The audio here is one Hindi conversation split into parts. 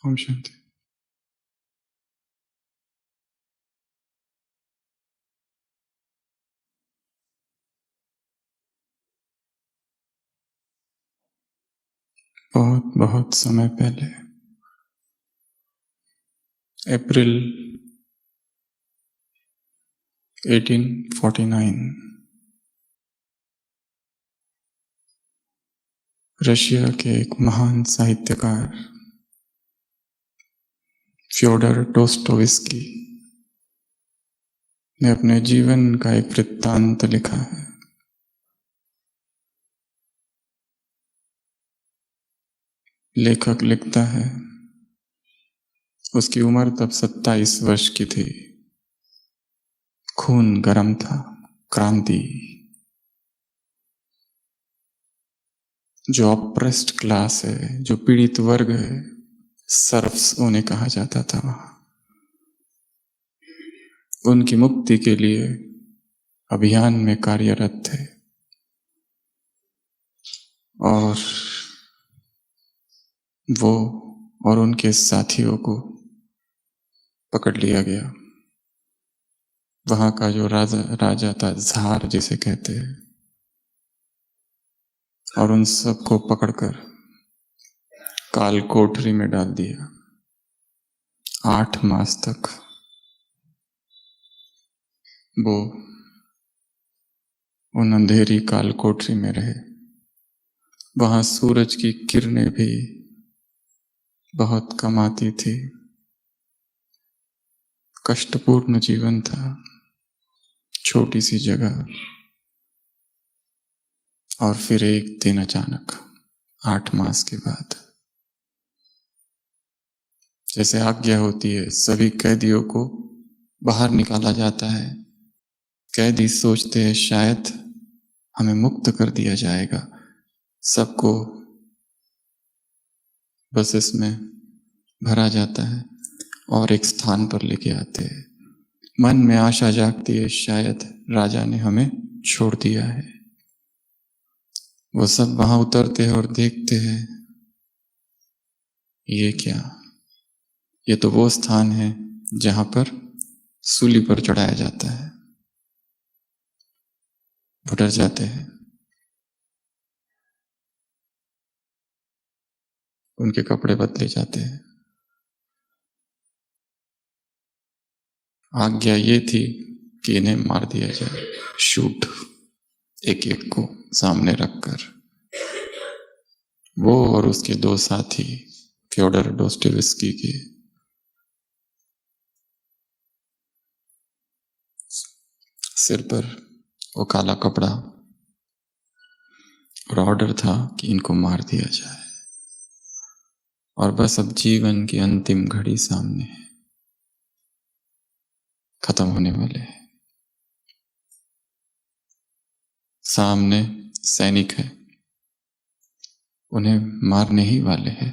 ओम शांति। बहुत बहुत समय पहले, अप्रैल 1849, रशिया के एक महान साहित्यकार फ्योडर डोस्टोयेव्स्की ने अपने जीवन का एक वृत्तांत लिखा है। लेखक लिखता है, उसकी उम्र तब 27 वर्ष की थी। खून गर्म था, क्रांति। जो ऑप्रेस्ड क्लास है, जो पीड़ित वर्ग है, सर्फ्स उन्हें कहा जाता था। उनकी मुक्ति के लिए अभियान में कार्यरत थे और वो और उनके साथियों को पकड़ लिया गया। वहां का जो राजा था, ज़ार जिसे कहते हैं, और उन सबको पकड़कर काल कोठरी में डाल दिया। 8 मास तक वो उन अंधेरी काल कोठरी में रहे। वहां सूरज की किरणें भी बहुत कम आती थी। कष्टपूर्ण जीवन था, छोटी सी जगह। और फिर एक दिन अचानक 8 मास के बाद, जैसे आज्ञा होती है, सभी कैदियों को बाहर निकाला जाता है। कैदी सोचते हैं शायद हमें मुक्त कर दिया जाएगा। सबको बसेस में भरा जाता है और एक स्थान पर लेके आते हैं। मन में आशा जागती है, शायद राजा ने हमें छोड़ दिया है। वो सब वहां उतरते हैं और देखते हैं, ये क्या? ये तो वो स्थान है जहां पर सूली पर चढ़ाया जाता है। वो डर जाते हैं। उनके कपड़े बदले जाते हैं। आज्ञा ये थी कि इन्हें मार दिया जाए, शूट, एक एक को सामने रखकर। वो और उसके 2 साथी फ्योडर डोस्टोयेव्स्की के सिर पर वो काला कपड़ा, और ऑर्डर था कि इनको मार दिया जाए। और बस अब जीवन की अंतिम घड़ी सामने है, खत्म होने वाले हैं। सामने सैनिक है, उन्हें मारने ही वाले हैं।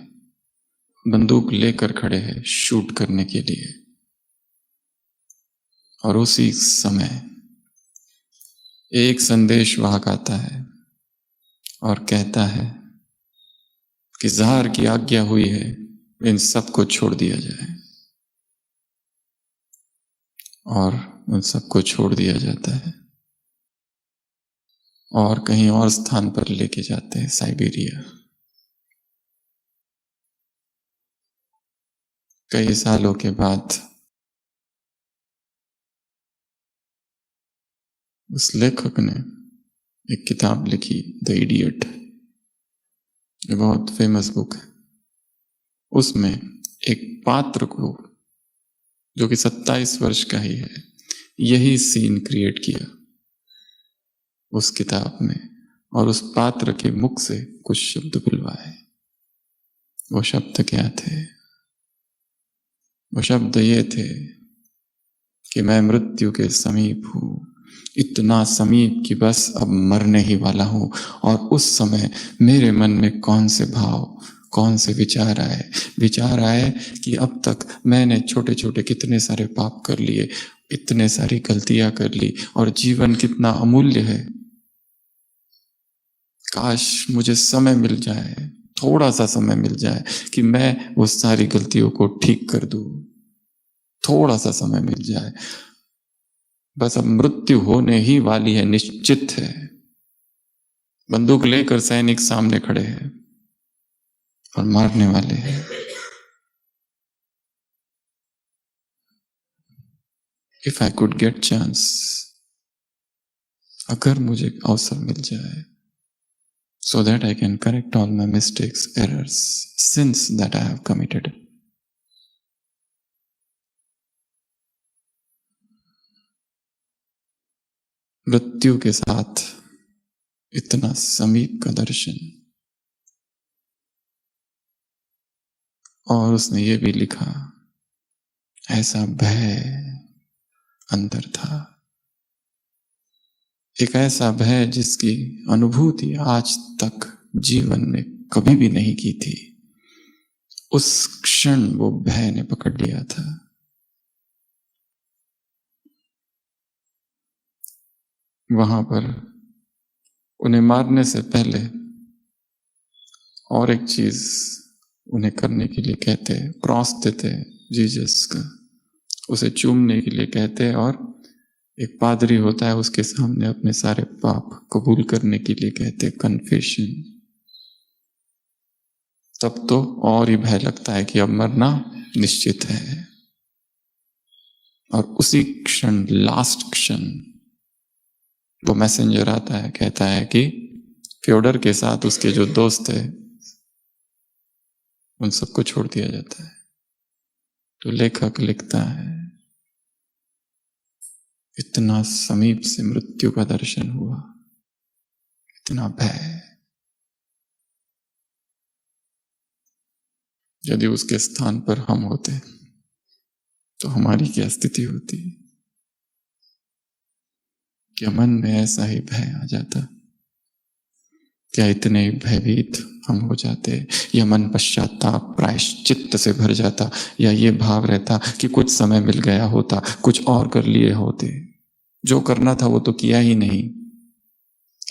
बंदूक लेकर खड़े हैं शूट करने के लिए। और उसी समय एक संदेश वाहक आता है और कहता है कि ज़ार की आज्ञा हुई है, इन सबको छोड़ दिया जाए। और उन सबको छोड़ दिया जाता है और कहीं और स्थान पर लेके जाते हैं, साइबेरिया। कई सालों के बाद उस लेखक ने एक किताब लिखी, द इडियट। ये बहुत फेमस बुक है। उसमें एक पात्र को, जो कि 27 वर्ष का ही है, यही सीन क्रिएट किया उस किताब में, और उस पात्र के मुख से कुछ शब्द बुलवाए। वो शब्द क्या थे? वो शब्द ये थे कि मैं मृत्यु के समीप हूं, इतना समीप कि बस अब मरने ही वाला हूं। और उस समय मेरे मन में कौन से भाव, कौन से विचार आए कि अब तक मैंने छोटे छोटे कितने सारे पाप कर लिए, इतने सारी गलतियां कर ली, और जीवन कितना अमूल्य है। काश मुझे समय मिल जाए थोड़ा सा समय मिल जाए कि मैं वो सारी गलतियों को ठीक कर दूं, थोड़ा सा समय मिल जाए। बस अब मृत्यु होने ही वाली है, निश्चित है। बंदूक लेकर सैनिक सामने खड़े हैं और मारने वाले हैं। If I could get chance, अगर मुझे अवसर मिल जाए, so that I can correct all my mistakes, errors, sins that I have committed. मृत्यु के साथ इतना समीप का दर्शन। और उसने ये भी लिखा, ऐसा भय अंदर था, एक ऐसा भय जिसकी अनुभूति आज तक जीवन में कभी भी नहीं की थी। उस क्षण वो भय ने पकड़ लिया था। वहां पर उन्हें मारने से पहले और एक चीज उन्हें करने के लिए कहते, क्रॉस देते जीसस का, उसे चूमने के लिए कहते, और एक पादरी होता है उसके सामने अपने सारे पाप कबूल करने के लिए कहते, कन्फेशन। तब तो और ही भय लगता है कि अब मरना निश्चित है। और उसी क्षण, लास्ट क्षण, वो मैसेंजर आता है, कहता है कि फ्योडर के साथ उसके जो दोस्त थे उन सबको छोड़ दिया जाता है। तो लेखक लिखता है, इतना समीप से मृत्यु का दर्शन हुआ, इतना भय। यदि उसके स्थान पर हम होते तो हमारी क्या स्थिति होती? क्या मन में ऐसा ही भय आ जाता? क्या इतने भयभीत हम हो जाते? या मन पश्चाताप प्रायश्चित्त से भर जाता? या ये भाव रहता कि कुछ समय मिल गया होता, कुछ और कर लिए होते, जो करना था वो तो किया ही नहीं।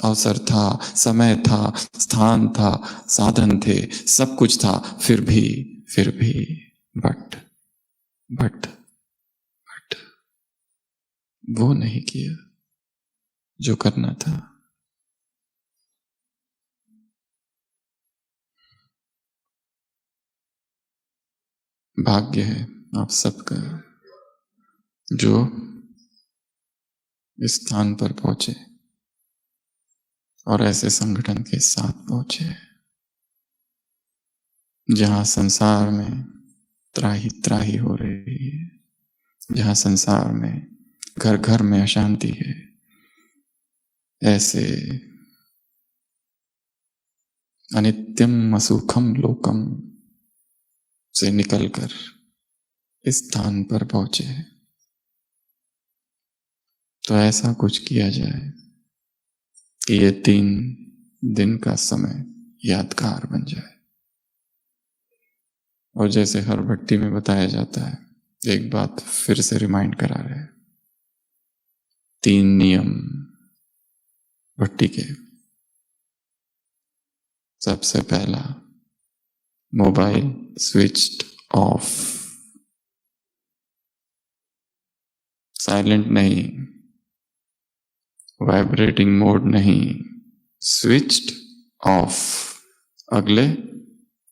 अवसर था, समय था, स्थान था, साधन थे, सब कुछ था, फिर भी बट वो नहीं किया जो करना था। भाग्य है आप सबका जो इस स्थान पर पहुंचे और ऐसे संगठन के साथ पहुंचे जहां संसार में त्राही त्राही हो रही है, जहां संसार में घर घर में अशांति है। ऐसे अनित्यम असुखम लोकम से निकलकर इस स्थान पर पहुंचे, तो ऐसा कुछ किया जाए कि ये 3 दिन का समय यादगार बन जाए। और जैसे हर भट्टी में बताया जाता है, एक बात फिर से रिमाइंड करा रहे हैं, 3 नियम भट्टी के। सबसे पहला, मोबाइल स्विच्ड ऑफ, साइलेंट नहीं, वाइब्रेटिंग मोड नहीं, स्विच्ड ऑफ अगले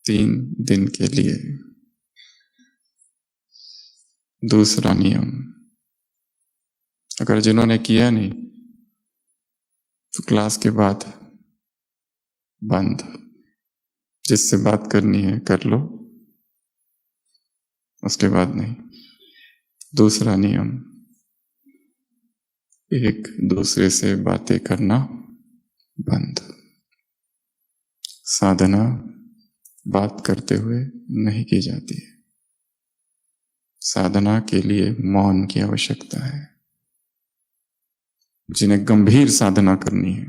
3 दिन के लिए। दूसरा नियम, अगर जिन्होंने किया नहीं तो क्लास के बाद बंद, जिससे बात करनी है कर लो, उसके बाद नहीं। दूसरा नियम, एक दूसरे से बातें करना बंद। साधना बात करते हुए नहीं की जाती है, साधना के लिए मौन की आवश्यकता है। जिन्हें गंभीर साधना करनी है,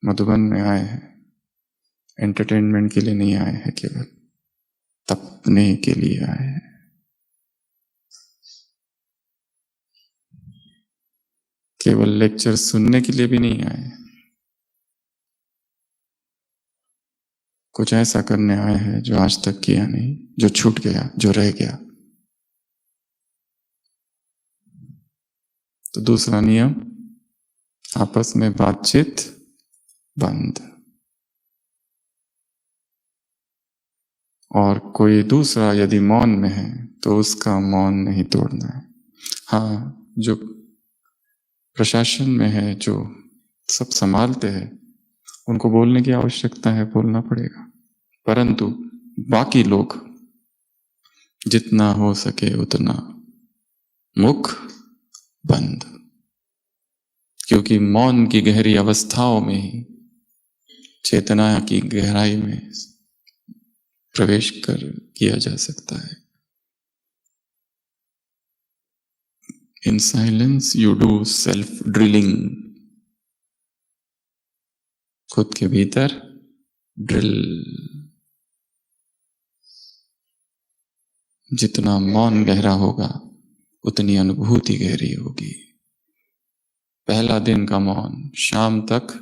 मधुबन में आए हैं, एंटरटेनमेंट के लिए नहीं आए हैं, केवल तपने के लिए आए हैं। केवल लेक्चर सुनने के लिए भी नहीं आए, कुछ ऐसा करने आए हैं जो आज तक किया नहीं, जो छूट गया, जो रह गया। तो दूसरा नियम, आपस में बातचीत बंद। और कोई दूसरा यदि मौन में है तो उसका मौन नहीं तोड़ना है। हाँ, जो प्रशासन में है, जो सब संभालते हैं, उनको बोलने की आवश्यकता है, बोलना पड़ेगा। परंतु बाकी लोग जितना हो सके उतना मुख बंद, क्योंकि मौन की गहरी अवस्थाओं में ही चेतना की गहराई में प्रवेश कर किया जा सकता है। In silence you do self drilling, खुद के भीतर ड्रिल। जितना मौन गहरा होगा उतनी अनुभूति गहरी होगी। पहला दिन का मौन, शाम तक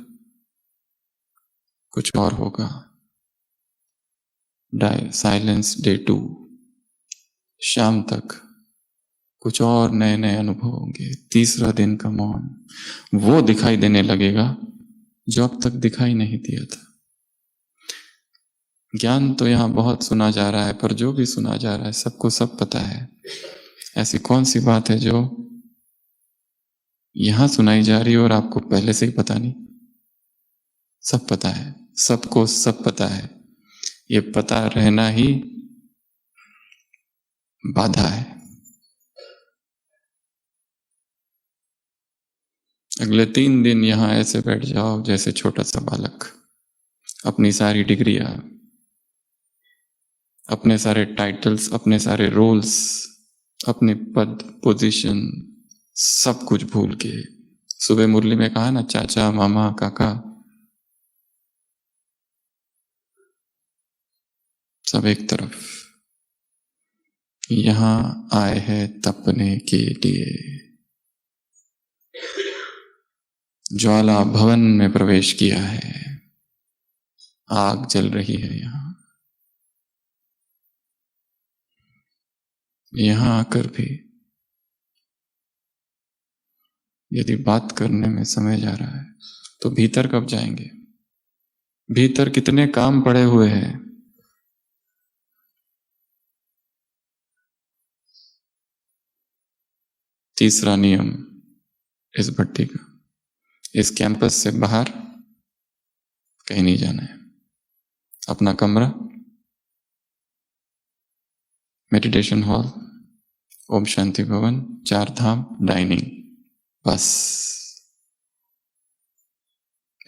कुछ और होगा। साइलेंस डे 2, शाम तक कुछ और नए नए अनुभव होंगे। तीसरा दिन का मौन, वो दिखाई देने लगेगा जो अब तक दिखाई नहीं दिया था। ज्ञान तो यहाँ बहुत सुना जा रहा है, पर जो भी सुना जा रहा है सबको सब पता है। ऐसी कौन सी बात है जो यहां सुनाई जा रही है और आपको पहले से ही पता नहीं? सब पता है, सबको सब पता है। ये पता रहना ही बाधा है। अगले 3 दिन यहां ऐसे बैठ जाओ जैसे छोटा सा बालक, अपनी सारी डिग्रियां, अपने सारे टाइटल्स, अपने सारे रोल्स, अपने पद, पोजीशन, सब कुछ भूल के। सुबह मुरली में कहा ना, चाचा, मामा, काका, सब एक तरफ। यहां आए हैं तपने के लिए। ज्वाला भवन में प्रवेश किया है, आग जल रही है यहां आकर भी यदि बात करने में समय जा रहा है तो भीतर कब जाएंगे? भीतर कितने काम पड़े हुए हैं। तीसरा नियम इस भट्टी का, इस कैंपस से बाहर कहीं नहीं जाना है। अपना कमरा, मेडिटेशन हॉल, ओम शांति भवन, 4 धाम, डाइनिंग, बस।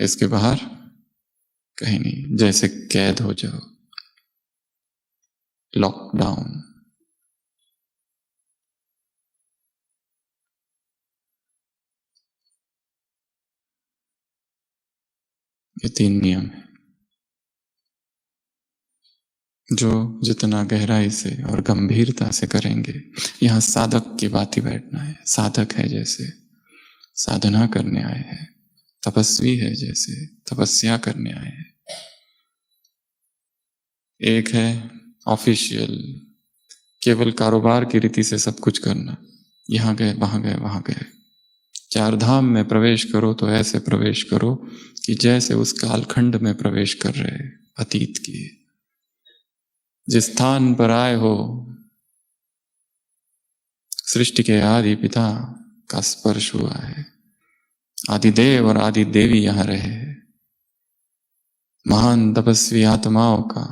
इसके बाहर कहीं नहीं, जैसे कैद हो जाओ, लॉकडाउन। ये 3 नियम है जो जितना गहराई से और गंभीरता से करेंगे। यहां साधक की बात ही बैठना है। साधक है जैसे साधना करने आए हैं, तपस्वी है जैसे तपस्या करने आए हैं। एक है ऑफिशियल, केवल कारोबार की रीति से सब कुछ करना, यहां गए, वहां गए, वहां गए। 4 धाम में प्रवेश करो तो ऐसे प्रवेश करो कि जैसे उस कालखंड में प्रवेश कर रहे, अतीत की। जिस स्थान पर आए हो, सृष्टि के आदि पिता का स्पर्श हुआ है। आदि देव और आदि देवी यहां रहे। महान तपस्वी आत्माओं का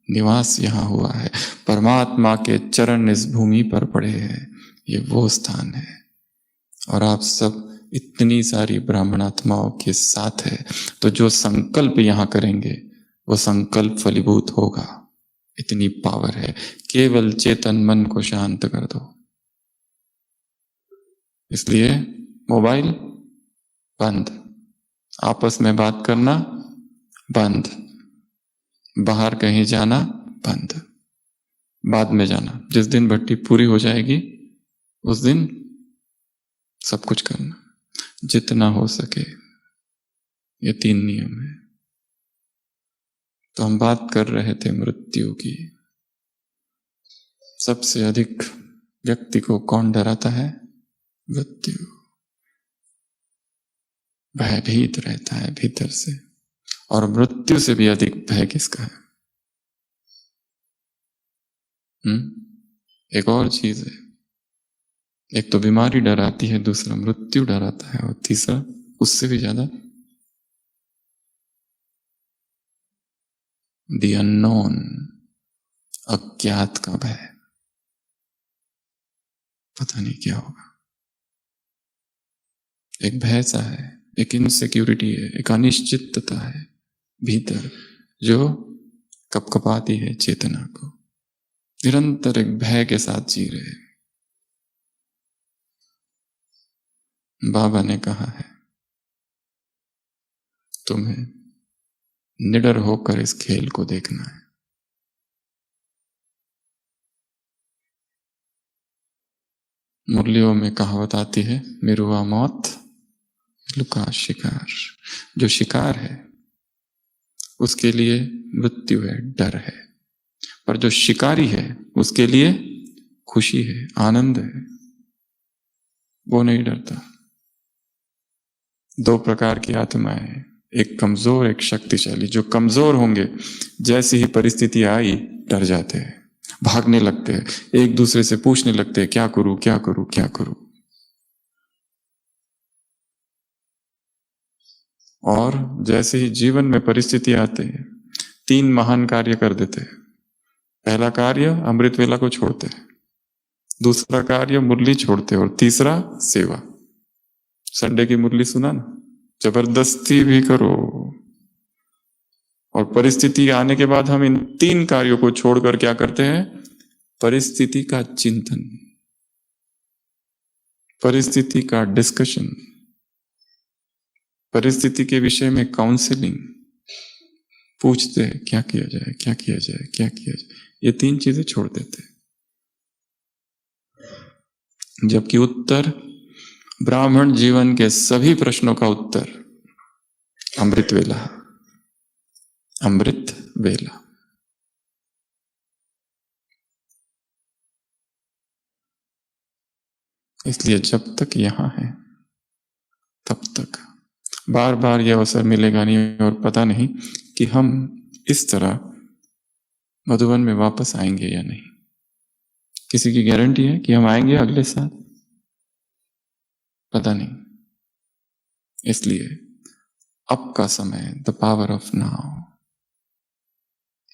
निवास यहां हुआ है। परमात्मा के चरण इस भूमि पर पड़े हैं। ये वो स्थान है। और आप सब इतनी सारी ब्राह्मणात्माओं के साथ है, तो जो संकल्प यहां करेंगे वो संकल्प फलीभूत होगा। इतनी पावर है। केवल चेतन मन को शांत कर दो। इसलिए मोबाइल बंद, आपस में बात करना बंद, बाहर कहीं जाना बंद, बाद में जाना। जिस दिन भट्टी पूरी हो जाएगी उस दिन सब कुछ करना। जितना हो सके, ये 3 नियम है। तो हम बात कर रहे थे मृत्यु की। सबसे अधिक व्यक्ति को कौन डराता है? मृत्यु। भयभीत रहता है भीतर से। और मृत्यु से भी अधिक भय किसका है? एक और चीज है, एक तो बीमारी डराती है, दूसरा मृत्यु डराता है, और तीसरा उससे भी ज्यादा द अननोन, अज्ञात का भय। पता नहीं क्या होगा। एक भय सा है, एक इनसिक्योरिटी है, एक अनिश्चितता है भीतर, जो कपकपाती है चेतना को। निरंतर एक भय के साथ जी रहे। बाबा ने कहा है, तुम्हें निडर होकर इस खेल को देखना है। मुरलियों में कहावत आती है, मिरुआ मौत लुका शिकार। जो शिकार है उसके लिए मृत्यु है, डर है, पर जो शिकारी है उसके लिए खुशी है, आनंद है, वो नहीं डरता। 2 प्रकार की आत्माएं हैं, एक कमजोर, एक शक्तिशाली। जो कमजोर होंगे, जैसी ही परिस्थिति आई डर जाते हैं, भागने लगते हैं, एक दूसरे से पूछने लगते हैं, क्या करूं क्या करूं क्या करूं। और जैसे ही जीवन में परिस्थिति आते हैं, 3 महान कार्य कर देते हैं। पहला कार्य अमृत वेला को छोड़ते हैं, दूसरा कार्य मुरली छोड़ते हैं, और तीसरा सेवा। संडे की मुरली सुना ना, जबरदस्ती भी करो। और परिस्थिति आने के बाद हम इन 3 कार्यों को छोड़कर क्या करते हैं? परिस्थिति का चिंतन, परिस्थिति का डिस्कशन, परिस्थिति के विषय में काउंसलिंग, पूछते हैं क्या किया जाए क्या किया जाए क्या किया जाए। ये 3 चीजें छोड़ देते हैं। जबकि उत्तर, ब्राह्मण जीवन के सभी प्रश्नों का उत्तर अमृत वेला, अमृत वेला। इसलिए जब तक यहां है तब तक बार बार यह अवसर मिलेगा नहीं, और पता नहीं कि हम इस तरह मधुबन में वापस आएंगे या नहीं। किसी की गारंटी है कि हम आएंगे अगले साल? पता नहीं। इसलिए अब का समय, द पावर ऑफ नाउ,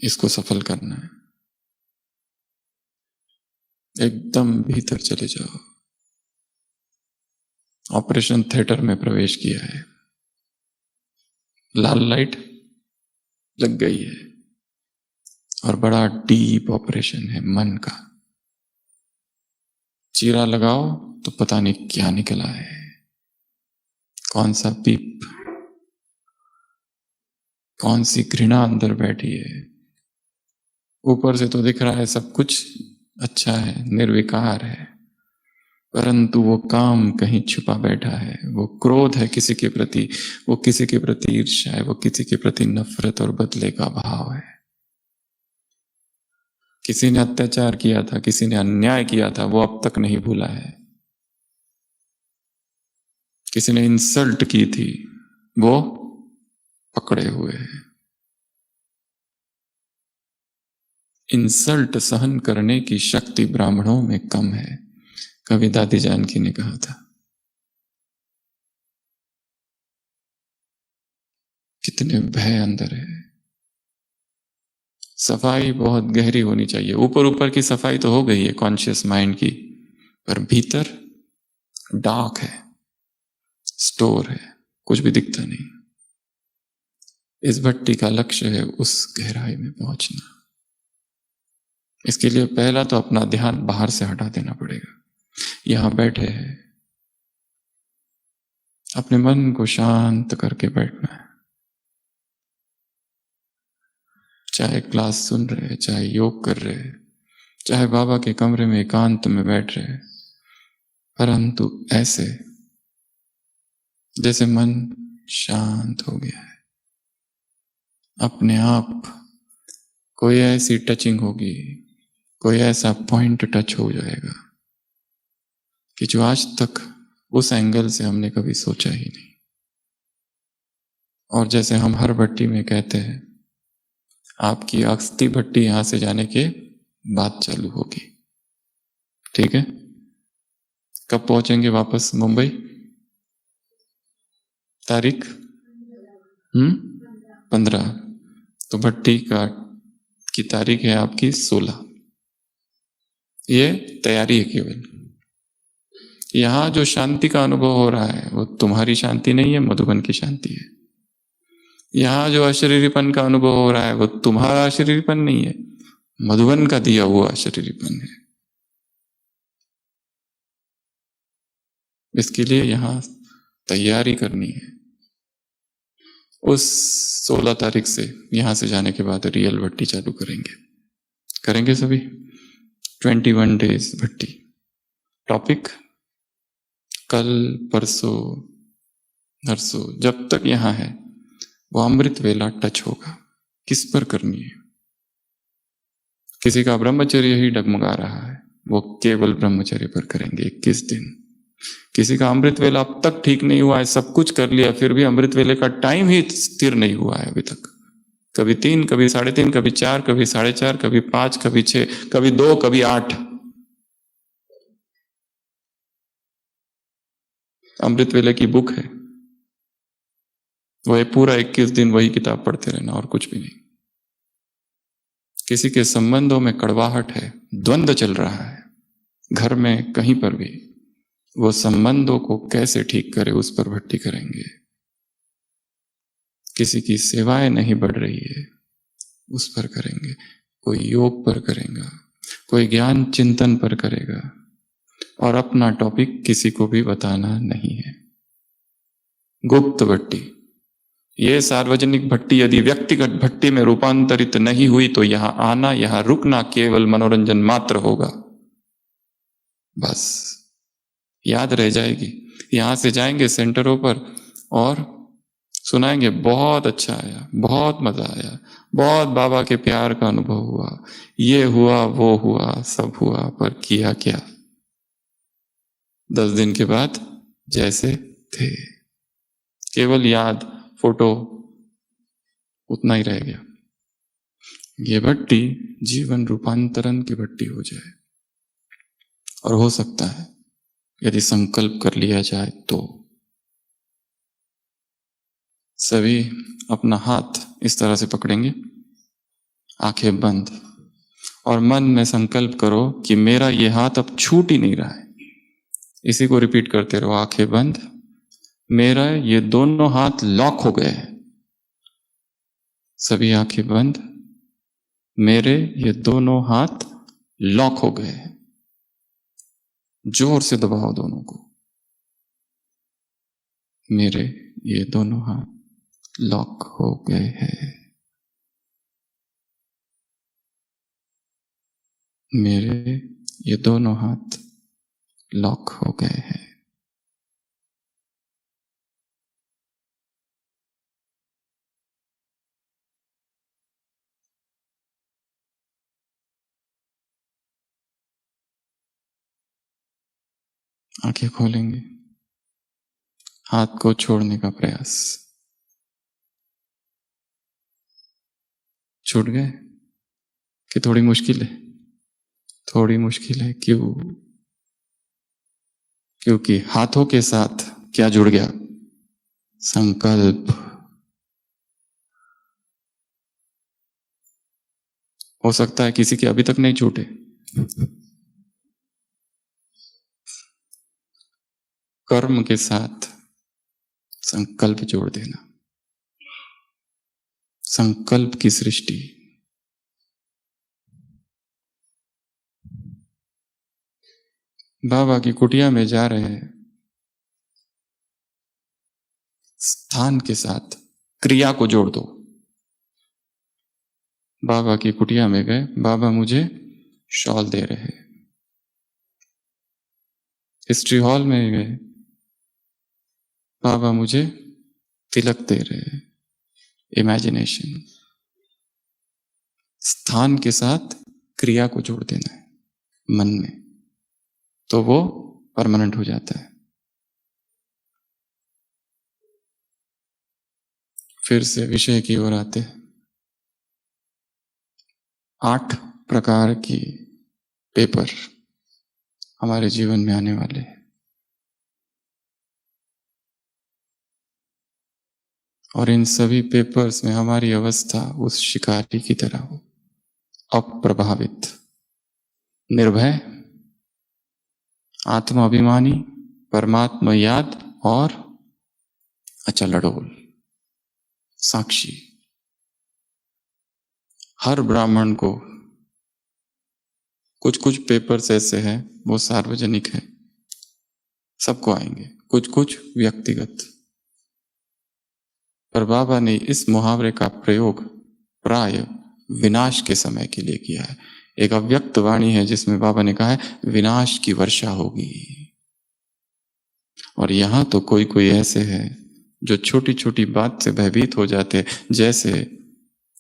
इसको सफल करना है। एकदम भीतर चले जाओ। ऑपरेशन थिएटर में प्रवेश किया है, लाल लाइट लग गई है, और बड़ा डीप ऑपरेशन है मन का। चीरा लगाओ तो पता नहीं क्या निकला है, कौन सा पीप, कौन सी घृणा अंदर बैठी है। ऊपर से तो दिख रहा है सब कुछ अच्छा है, निर्विकार है, परंतु वो काम कहीं छुपा बैठा है। वो क्रोध है किसी के प्रति, वो किसी के प्रति ईर्ष्या है, वो किसी के प्रति नफरत और बदले का भाव है। किसी ने अत्याचार किया था, किसी ने अन्याय किया था, वो अब तक नहीं भूला है। किसी ने इंसल्ट की थी, वो पकड़े हुए हैं। इंसल्ट सहन करने की शक्ति ब्राह्मणों में कम है, कभी दादी जानकी ने कहा था। कितने भय अंदर है। सफाई बहुत गहरी होनी चाहिए। ऊपर ऊपर की सफाई तो हो गई है कॉन्शियस माइंड की, पर भीतर डार्क है, स्टोर है, कुछ भी दिखता नहीं। इस भट्टी का लक्ष्य है उस गहराई में पहुंचना। इसके लिए पहला तो अपना ध्यान बाहर से हटा देना पड़ेगा। यहां बैठे हैं, अपने मन को शांत करके बैठना है। चाहे क्लास सुन रहे, चाहे योग कर रहे, चाहे बाबा के कमरे में एकांत में बैठ रहे, परंतु ऐसे जैसे मन शांत हो गया है, अपने आप कोई ऐसी टचिंग होगी, कोई ऐसा पॉइंट टच हो जाएगा कि जो आज तक उस एंगल से हमने कभी सोचा ही नहीं। और जैसे हम हर भट्टी में कहते हैं, आपकी अस्थि भट्टी यहां से जाने के बाद चालू होगी। ठीक है? कब पहुंचेंगे वापस मुंबई? तारीख 15। तो भट्टी की तारीख है आपकी 16। ये तैयारी है केवल। यहां जो शांति का अनुभव हो रहा है वो तुम्हारी शांति नहीं है, मधुबन की शांति है। यहां जो अशरीरीपन का अनुभव हो रहा है वो तुम्हारा अशरीरीपन नहीं है, मधुबन का दिया हुआ अशरीरीपन है। इसके लिए यहां तैयारी करनी है। उस 16 तारीख से यहां से जाने के बाद रियल भट्टी चालू करेंगे सभी 21 डेज भट्टी। टॉपिक कल परसों नरसों जब तक यहां है वो अमृत वेला टच होगा। किस पर करनी है? किसी का ब्रह्मचर्य ही डगमगा रहा है, वो केवल ब्रह्मचर्य पर करेंगे 21 दिन। किसी का अमृत वेला अब तक ठीक नहीं हुआ है, सब कुछ कर लिया फिर भी अमृत वेले का टाइम ही स्थिर नहीं हुआ है अभी तक। कभी 3, कभी 3.5, कभी 4, कभी 4.5, कभी 5, कभी 6, कभी 2, कभी 8। अमृत वेले की बुक है, वह पूरा 21 दिन वही किताब पढ़ते रहना और कुछ भी नहीं। किसी के संबंधों में कड़वाहट है, द्वंद्व चल रहा है घर में कहीं पर भी, वो संबंधों को कैसे ठीक करे उस पर भट्टी करेंगे। किसी की सेवाएं नहीं बढ़ रही है उस पर करेंगे, कोई योग पर करेगा, कोई ज्ञान चिंतन पर करेगा, और अपना टॉपिक किसी को भी बताना नहीं है। गुप्त भट्टी। ये सार्वजनिक भट्टी यदि व्यक्तिगत भट्टी में रूपांतरित नहीं हुई तो यहां आना, यहां रुकना केवल मनोरंजन मात्र होगा, बस याद रह जाएगी। यहां से जाएंगे सेंटरों पर और सुनाएंगे बहुत अच्छा आया, बहुत मजा आया, बहुत बाबा के प्यार का अनुभव हुआ, ये हुआ वो हुआ सब हुआ, पर किया क्या? 10 दिन के बाद जैसे थे, केवल याद, फोटो, उतना ही रह गया। ये भट्टी जीवन रूपांतरण की भट्टी हो जाए, और हो सकता है यदि संकल्प कर लिया जाए तो। सभी अपना हाथ इस तरह से पकड़ेंगे, आंखें बंद, और मन में संकल्प करो कि मेरा ये हाथ अब छूट ही नहीं रहा है। इसी को रिपीट करते रहो, आंखें बंद, मेरा ये दोनों हाथ लॉक हो गए हैं। सभी आंखें बंद, मेरे ये दोनों हाथ लॉक हो गए हैं। जोर से दबाओ दोनों को। मेरे ये दोनों हाथ लॉक हो गए हैं। मेरे ये दोनों हाथ लॉक हो गए हैं। आंखें खोलेंगे, हाथ को छोड़ने का प्रयास। छूट गए कि थोड़ी मुश्किल है? थोड़ी मुश्किल है। क्यों? क्योंकि हाथों के साथ क्या जुड़ गया? संकल्प। हो सकता है किसी के अभी तक नहीं छूटे। कर्म के साथ संकल्प जोड़ देना। संकल्प की सृष्टि। बाबा की कुटिया में जा रहे हैं, स्थान के साथ क्रिया को जोड़ दो। बाबा की कुटिया में गए, बाबा मुझे शॉल दे रहे हैं। हिस्ट्री हॉल में गए, बाबा मुझे तिलक दे रहे हैं। इमेजिनेशन, स्थान के साथ क्रिया को जोड़ देना है मन में, तो वो परमानेंट हो जाता है। फिर से विषय की ओर आते हैं। 8 प्रकार की पेपर हमारे जीवन में आने वाले हैं, और इन सभी पेपर्स में हमारी अवस्था उस शिकारी की तरह हो, अप्रभावित, निर्भय, आत्माभिमानी, परमात्मा याद और अचल अडोल, साक्षी। हर ब्राह्मण को कुछ कुछ पेपर्स ऐसे हैं, वो सार्वजनिक है, सबको आएंगे, कुछ कुछ व्यक्तिगत। पर बाबा ने इस मुहावरे का प्रयोग प्राय विनाश के समय के लिए किया है। एक अव्यक्त वाणी है जिसमें बाबा ने कहा है विनाश की वर्षा होगी। और यहां तो कोई कोई ऐसे है जो छोटी छोटी बात से भयभीत हो जाते, जैसे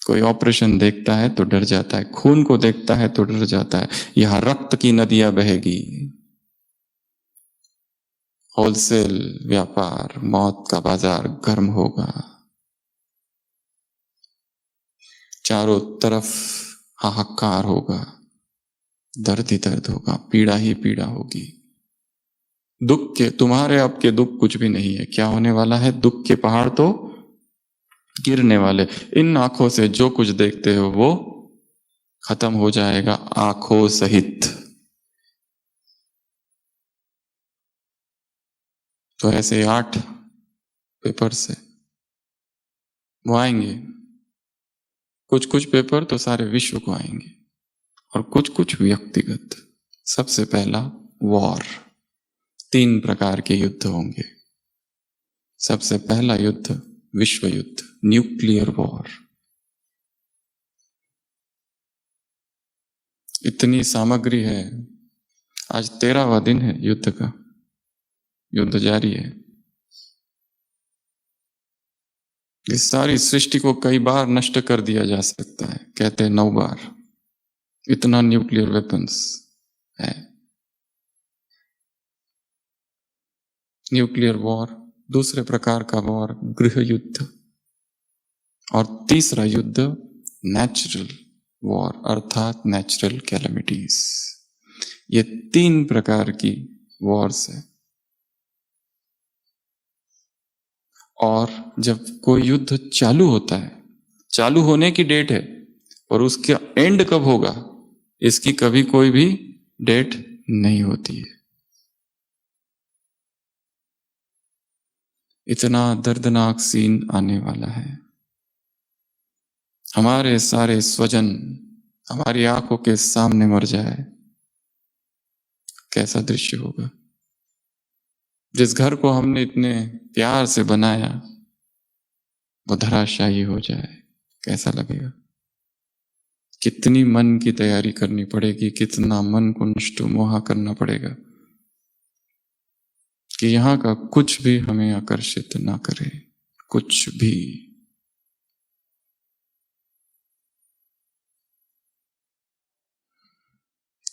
कोई ऑपरेशन देखता है तो डर जाता है, खून को देखता है तो डर जाता है, यहां रक्त की नदियां बहेगी। होलसेल व्यापार, मौत का बाजार गर्म होगा, चारों तरफ हाहाकार होगा, दर्द ही दर्द होगा, पीड़ा ही पीड़ा होगी। दुख के, तुम्हारे अब के दुख कुछ भी नहीं है, क्या होने वाला है, दुख के पहाड़ तो गिरने वाले। इन आंखों से जो कुछ देखते हो वो खत्म हो जाएगा, आंखों सहित। तो ऐसे 8 पेपर से वो आएंगे। कुछ कुछ पेपर तो सारे विश्व को आएंगे और कुछ कुछ व्यक्तिगत। सबसे पहला वॉर, 3 प्रकार के युद्ध होंगे। सबसे पहला युद्ध विश्व युद्ध, न्यूक्लियर वॉर। इतनी सामग्री है, आज 13वां दिन है युद्ध का, युद्ध जारी है। इस सारी सृष्टि को कई बार नष्ट कर दिया जा सकता है, कहते हैं 9 बार। इतना न्यूक्लियर वेपन्स है। न्यूक्लियर वॉर, दूसरे प्रकार का वॉर गृह युद्ध, और तीसरा युद्ध नेचुरल वॉर अर्थात नेचुरल कैलेमिटीज। ये 3 प्रकार की वॉर्स है। और जब कोई युद्ध चालू होता है, चालू होने की डेट है, और उसका एंड कब होगा इसकी कभी कोई भी डेट नहीं होती है। इतना दर्दनाक सीन आने वाला है। हमारे सारे स्वजन हमारी आंखों के सामने मर जाए, कैसा दृश्य होगा। जिस घर को हमने इतने प्यार से बनाया वो धराशायी हो जाए, कैसा लगेगा। कितनी मन की तैयारी करनी पड़ेगी, कितना मन को नष्ट मोहा करना पड़ेगा कि यहां का कुछ भी हमें आकर्षित ना करे, कुछ भी।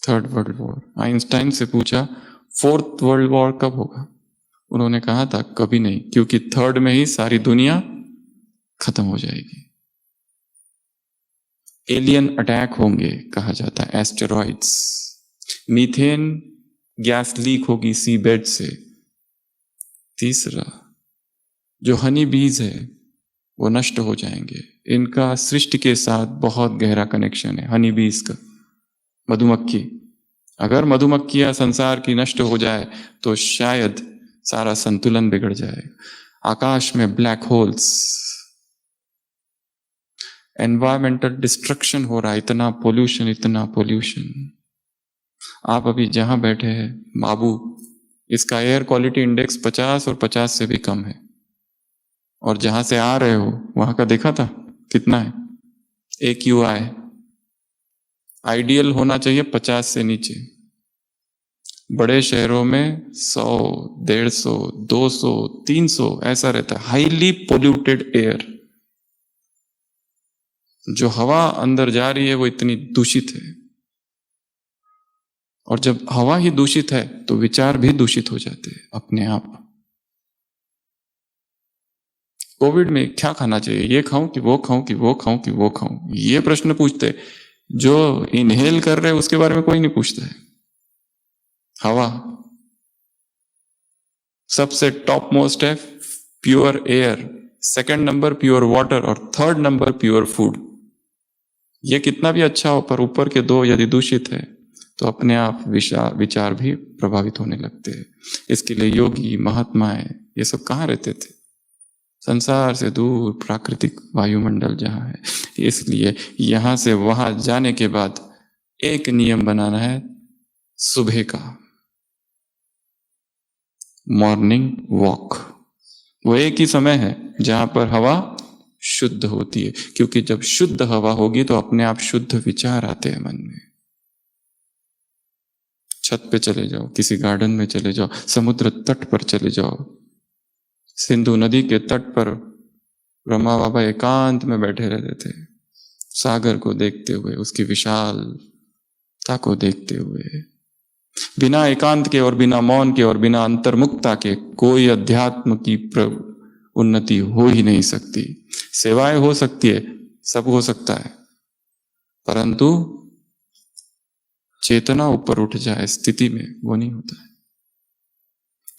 थर्ड वर्ल्ड वॉर, आइंस्टाइन से पूछा 4th वर्ल्ड वॉर कब होगा, उन्होंने कहा था कभी नहीं, क्योंकि 3rd में ही सारी दुनिया खत्म हो जाएगी। एलियन अटैक होंगे कहा जाता है, एस्टेरॉइड्स, मीथेन गैस लीक होगी सी बेड से। तीसरा जो हनी बीज है वो नष्ट हो जाएंगे, इनका सृष्टि के साथ बहुत गहरा कनेक्शन है। हनी बीज का, मधुमक्खी, अगर मधुमक्खियां संसार की नष्ट हो जाए तो शायद सारा संतुलन बिगड़ जाए। आकाश में ब्लैक होल्स, एनवायरमेंटल डिस्ट्रक्शन हो रहा है, इतना पोल्यूशन, इतना पोल्यूशन। आप अभी जहां बैठे हैं माबू, इसका एयर क्वालिटी इंडेक्स 50 और 50 से भी कम है, और जहां से आ रहे हो वहां का देखा था कितना है, AQI आइडियल होना चाहिए 50 से नीचे। बड़े शहरों में 100, 150, 200, 300 ऐसा रहता है, हाईली पोल्यूटेड एयर। जो हवा अंदर जा रही है वो इतनी दूषित है, और जब हवा ही दूषित है तो विचार भी दूषित हो जाते हैं अपने आप। कोविड में क्या खाना चाहिए, ये खाऊं कि वो खाऊं कि वो खाऊं कि वो खाऊं, ये प्रश्न पूछते। जो इनहेल कर रहे हैं उसके बारे में कोई नहीं पूछता है। हवा सबसे टॉप मोस्ट है, pure air, second number pure water, और थर्ड नंबर प्योर फूड। ये कितना भी अच्छा हो पर ऊपर के दो यदि दूषित है तो अपने आप विचार भी प्रभावित होने लगते हैं। इसके लिए योगी महात्माएं ये सब कहाँ रहते थे? संसार से दूर प्राकृतिक वायुमंडल जहां है। इसलिए यहां से वहां जाने के बाद एक नियम बनाना है सुबह का, मॉर्निंग वॉक। वो एक ही समय है जहां पर हवा शुद्ध होती है, क्योंकि जब शुद्ध हवा होगी तो अपने आप शुद्ध विचार आते हैं मन में। छत पे चले जाओ, किसी गार्डन में चले जाओ, समुद्र तट पर चले जाओ। सिंधु नदी के तट पर ब्रह्मा बाबा एकांत में बैठे रहते थे, सागर को देखते हुए, उसकी विशालता को देखते हुए। बिना एकांत के और बिना मौन के और बिना अंतर्मुखता के कोई अध्यात्म की उन्नति हो ही नहीं सकती। सेवाएं हो सकती है, सब हो सकता है, परंतु चेतना ऊपर उठ जाए स्थिति में वो नहीं होता है।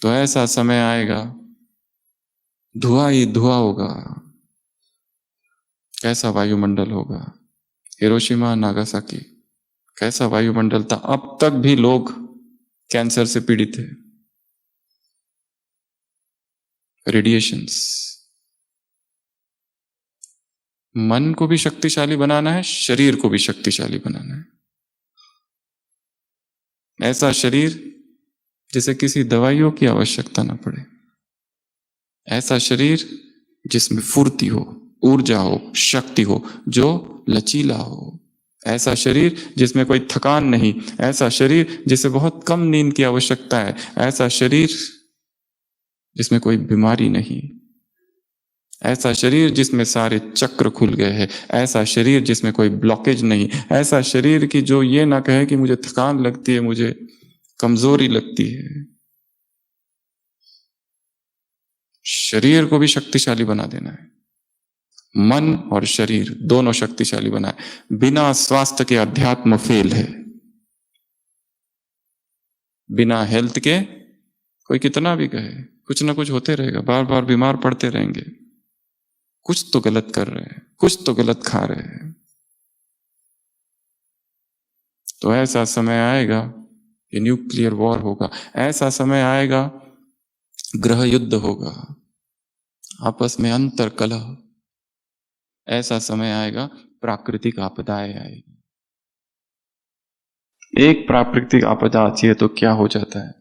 तो ऐसा समय आएगा, धुआं ही धुआं होगा। कैसा वायुमंडल होगा? हिरोशिमा नागासाकी कैसा वायुमंडल था? अब तक भी लोग कैंसर से पीड़ित है। रेडिएशंस। मन को भी शक्तिशाली बनाना है, शरीर को भी शक्तिशाली बनाना है। ऐसा शरीर जिसे किसी दवाइयों की आवश्यकता ना पड़े, ऐसा शरीर जिसमें फुर्ती हो, ऊर्जा हो, शक्ति हो, जो लचीला हो। ऐसा शरीर जिसमें कोई थकान नहीं, ऐसा शरीर जिसे बहुत कम नींद की आवश्यकता है, ऐसा शरीर जिसमें कोई बीमारी नहीं, ऐसा शरीर जिसमें सारे चक्र खुल गए हैं, ऐसा शरीर जिसमें कोई ब्लॉकेज नहीं, ऐसा शरीर की जो ये ना कहे कि मुझे थकान लगती है, मुझे कमजोरी लगती है। शरीर को भी शक्तिशाली बना देना है, मन और शरीर दोनों शक्तिशाली बनाए। बिना स्वास्थ्य के अध्यात्म फेल है। बिना हेल्थ के कोई कितना भी कहे, कुछ ना कुछ होते रहेगा, बार बार बीमार पड़ते रहेंगे। कुछ तो गलत कर रहे हैं, कुछ तो गलत खा रहे हैं। तो ऐसा समय आएगा कि न्यूक्लियर वॉर होगा, ऐसा समय आएगा ग्रह युद्ध होगा, आपस में अंतर कलह, ऐसा समय आएगा प्राकृतिक आपदाएं आएगी। एक प्राकृतिक आपदा आती है तो क्या हो जाता है,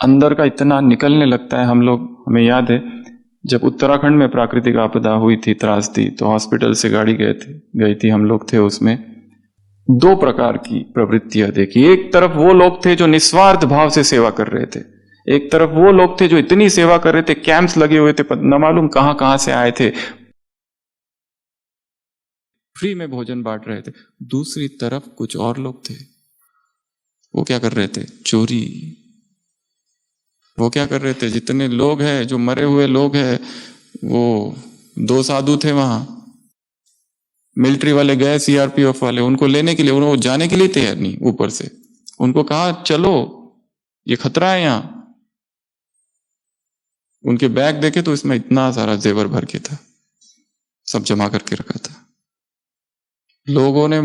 अंदर का इतना निकलने लगता है। हम लोग, हमें याद है जब उत्तराखंड में प्राकृतिक आपदा हुई थी, त्रासदी, तो हॉस्पिटल से गाड़ी गई थी, हम लोग थे उसमें। दो प्रकार की प्रवृत्तियां देखी। एक तरफ वो लोग थे जो निस्वार्थ भाव से सेवा कर रहे थे, एक तरफ वो लोग थे जो इतनी सेवा कर रहे थे, कैंप्स लगे हुए थे, न मालूम कहां कहां से आए थे, फ्री में भोजन बांट रहे थे। दूसरी तरफ कुछ और लोग थे, वो क्या कर रहे थे? चोरी। वो क्या कर रहे थे? जितने लोग हैं, जो मरे हुए लोग हैं, वो दो साधु थे वहां, मिलिट्री वाले गए, सीआरपीएफ वाले, उनको लेने के लिए, उनको जाने के लिए तैयार नहीं। ऊपर से उनको कहा चलो, ये खतरा है यहां। उनके बैग देखे तो इसमें इतना सारा जेवर भर के था, सब जमा करके रखा था। लोगों ने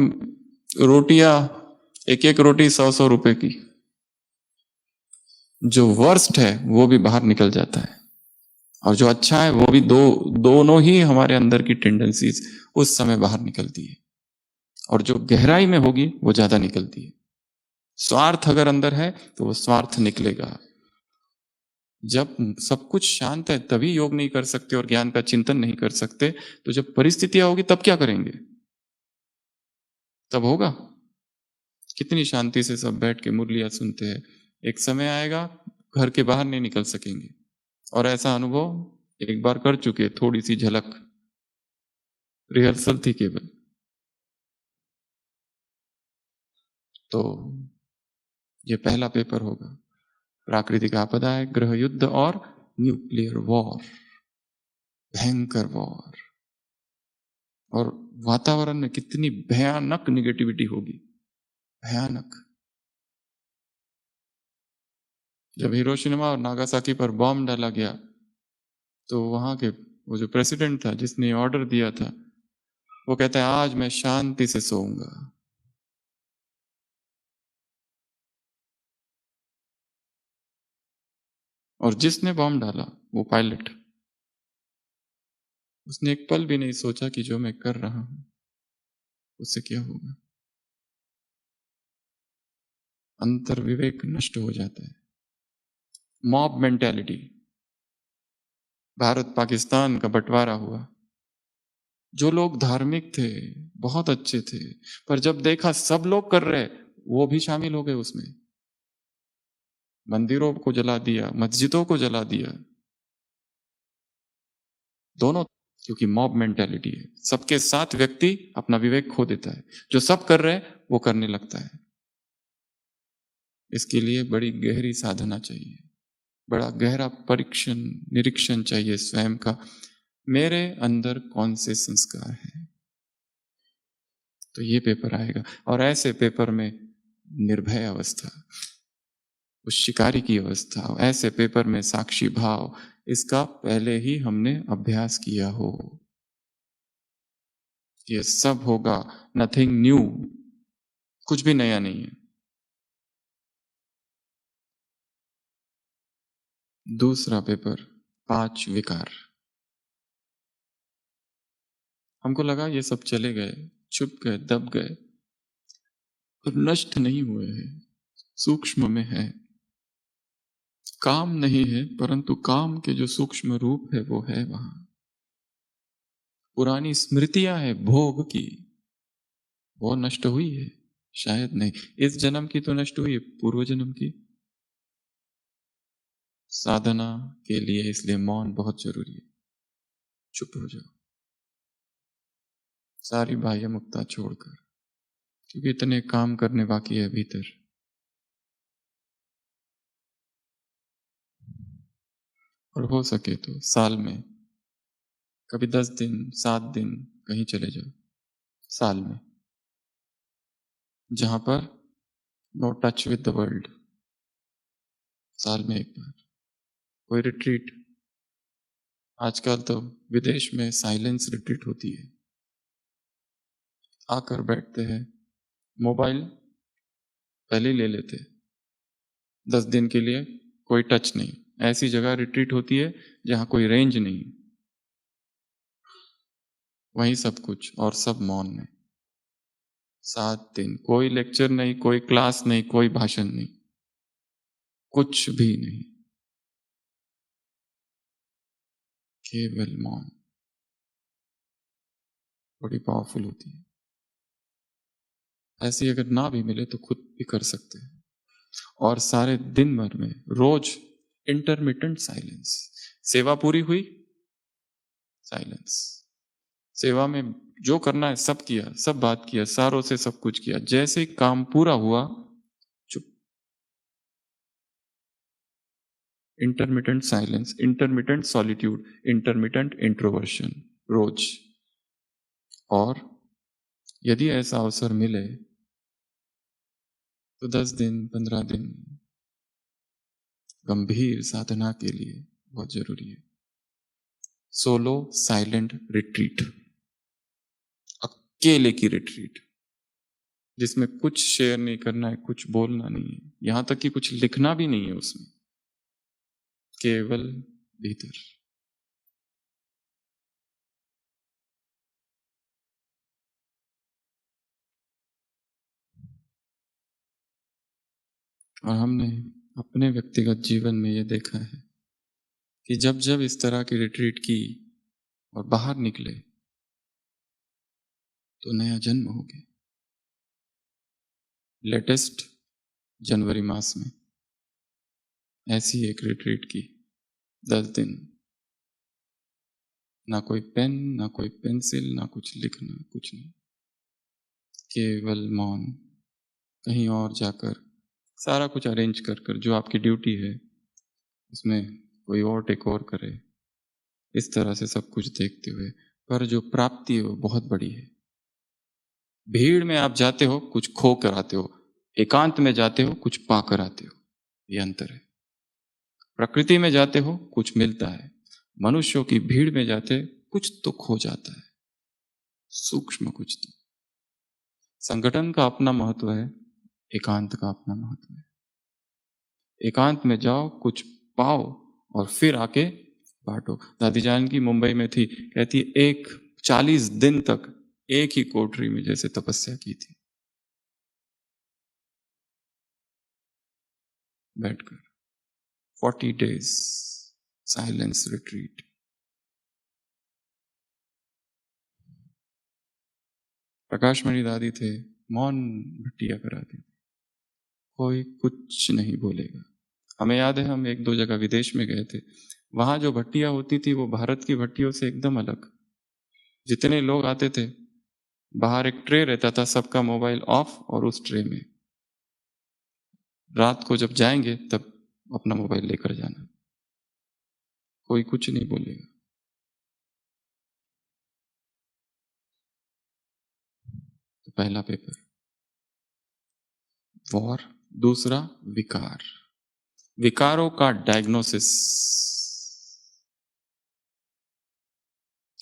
रोटियां, एक एक रोटी 100-100 रुपए की। जो वर्स्ट है वो भी बाहर निकल जाता है, और जो अच्छा है वो भी, दोनों ही हमारे अंदर की टेंडेंसीज उस समय बाहर निकलती है, और जो गहराई में होगी वो ज्यादा निकलती है। स्वार्थ अगर अंदर है तो वो स्वार्थ निकलेगा। जब सब कुछ शांत है तभी योग नहीं कर सकते और ज्ञान का चिंतन नहीं कर सकते। तो जब परिस्थितियां होगी तब क्या करेंगे? तब होगा। कितनी शांति से सब बैठ के मुरलियां सुनते हैं, एक समय आएगा घर के बाहर नहीं निकल सकेंगे। और ऐसा अनुभव एक बार कर चुके, थोड़ी सी झलक, रिहर्सल थी केवल। तो ये पहला पेपर होगा, प्राकृतिक आपदाएं, गृह युद्ध और न्यूक्लियर वॉर, भयंकर वॉर। और वातावरण में कितनी भयानक निगेटिविटी होगी, भयानक। जब हिरोशिमा और नागासाकी पर बॉम्ब डाला गया तो वहां के वो जो प्रेसिडेंट था जिसने ऑर्डर दिया था, वो कहता है आज मैं शांति से सोऊंगा। और जिसने बॉम्ब डाला वो पायलट, उसने एक पल भी नहीं सोचा कि जो मैं कर रहा हूं उससे क्या होगा। अंतर विवेक नष्ट हो जाता है। मॉब मेंटेलिटी, भारत पाकिस्तान का बंटवारा हुआ, जो लोग धार्मिक थे, बहुत अच्छे थे, पर जब देखा सब लोग कर रहे, वो भी शामिल हो गए उसमें। मंदिरों को जला दिया, मस्जिदों को जला दिया, दोनों। क्योंकि मॉब मेंटेलिटी है, सबके साथ व्यक्ति अपना विवेक खो देता है, जो सब कर रहे हैं वो करने लगता है। इसके लिए बड़ी गहरी साधना चाहिए, बड़ा गहरा परीक्षण निरीक्षण चाहिए स्वयं का, मेरे अंदर कौन से संस्कार हैं। तो ये पेपर आएगा, और ऐसे पेपर में निर्भय अवस्था, उस शिकारी की अवस्था, ऐसे पेपर में साक्षी भाव, इसका पहले ही हमने अभ्यास किया हो। ये सब होगा, नथिंग न्यू, कुछ भी नया नहीं है। दूसरा पेपर, 5 विकार। हमको लगा ये सब चले गए, छुप गए, दब गए, पर नष्ट नहीं हुए हैं, सूक्ष्म में है। काम नहीं है, परंतु काम के जो सूक्ष्म रूप है वो है वहां। पुरानी स्मृतियां है भोग की, वो नष्ट हुई है शायद नहीं, इस जन्म की तो नष्ट हुई है, पूर्व जन्म की। साधना के लिए इसलिए मौन बहुत जरूरी है। चुप हो जाओ, सारी बाह्य मुक्ता छोड़कर, क्योंकि इतने काम करने बाकी है भीतर। और हो सके तो साल में कभी 10 दिन 7 दिन कहीं चले जाओ, साल में, जहां पर no touch with the world. साल में एक बार कोई रिट्रीट। आजकल तो विदेश में साइलेंस रिट्रीट होती है, आकर बैठते हैं, मोबाइल पहले ही ले लेते, 10 दिन के लिए कोई टच नहीं। ऐसी जगह रिट्रीट होती है जहां कोई रेंज नहीं, वहीं सब कुछ, और सब मौन में। 7 दिन कोई लेक्चर नहीं, कोई क्लास नहीं, कोई भाषण नहीं, कुछ भी नहीं, केवल मौन। बड़ी पावरफुल होती है। ऐसी अगर ना भी मिले तो खुद भी कर सकते हैं। और सारे दिन भर में रोज इंटरमिटेंट साइलेंस, सेवा पूरी हुई, साइलेंस। सेवा में जो करना है सब किया, सब बात किया, सारों से सब कुछ किया, जैसे ही काम पूरा हुआ, चुप। Intermittent silence, intermittent solitude, intermittent introversion, रोज। और यदि ऐसा अवसर मिले तो 10 दिन 15 दिन गंभीर साधना के लिए बहुत जरूरी है। सोलो साइलेंट रिट्रीट, अकेले की रिट्रीट, जिसमें कुछ शेयर नहीं करना है, कुछ बोलना नहीं है, यहां तक कि कुछ लिखना भी नहीं है उसमें, केवल भीतर। और हमने अपने व्यक्तिगत जीवन में यह देखा है कि जब जब इस तरह की रिट्रीट की और बाहर निकले तो नया जन्म हो गया। लेटेस्ट जनवरी मास में ऐसी एक रिट्रीट की 10 दिन, ना कोई पेन, ना कोई पेंसिल, ना कुछ लिखना, कुछ नहीं, केवल मौन। कहीं और जाकर सारा कुछ अरेंज कर कर, जो आपकी ड्यूटी है उसमें कोई और टेक ओवर करे, इस तरह से सब कुछ देखते हुए, पर जो प्राप्ति है वो बहुत बड़ी है। भीड़ में आप जाते हो, कुछ खो कर आते हो, एकांत में जाते हो, कुछ पा कर आते हो, ये अंतर है। प्रकृति में जाते हो, कुछ मिलता है, मनुष्यों की भीड़ में जाते कुछ तो खो जाता है, सूक्ष्म कुछ तो। संगठन का अपना महत्व है, एकांत का अपना महत्व है। एकांत में जाओ, कुछ पाओ और फिर आके बांटो। दादी जान की मुंबई में थी, कहती 40 दिन तक एक ही कोठरी में जैसे तपस्या की थी, बैठकर 40 days साइलेंस रिट्रीट। प्रकाशमणि दादी थे, मौन भट्टिया कराती थी, कोई कुछ नहीं बोलेगा। हमें याद है, हम एक दो जगह विदेश में गए थे, वहां जो भट्टिया होती थी वो भारत की भट्टियों से एकदम अलग। जितने लोग आते थे, बाहर एक ट्रे रहता था, सबका मोबाइल ऑफ, और उस ट्रे में रात को जब जाएंगे तब अपना मोबाइल लेकर जाना, कोई कुछ नहीं बोलेगा। तो पहला पेपर वॉर, दूसरा विकार, विकारों का डायग्नोसिस,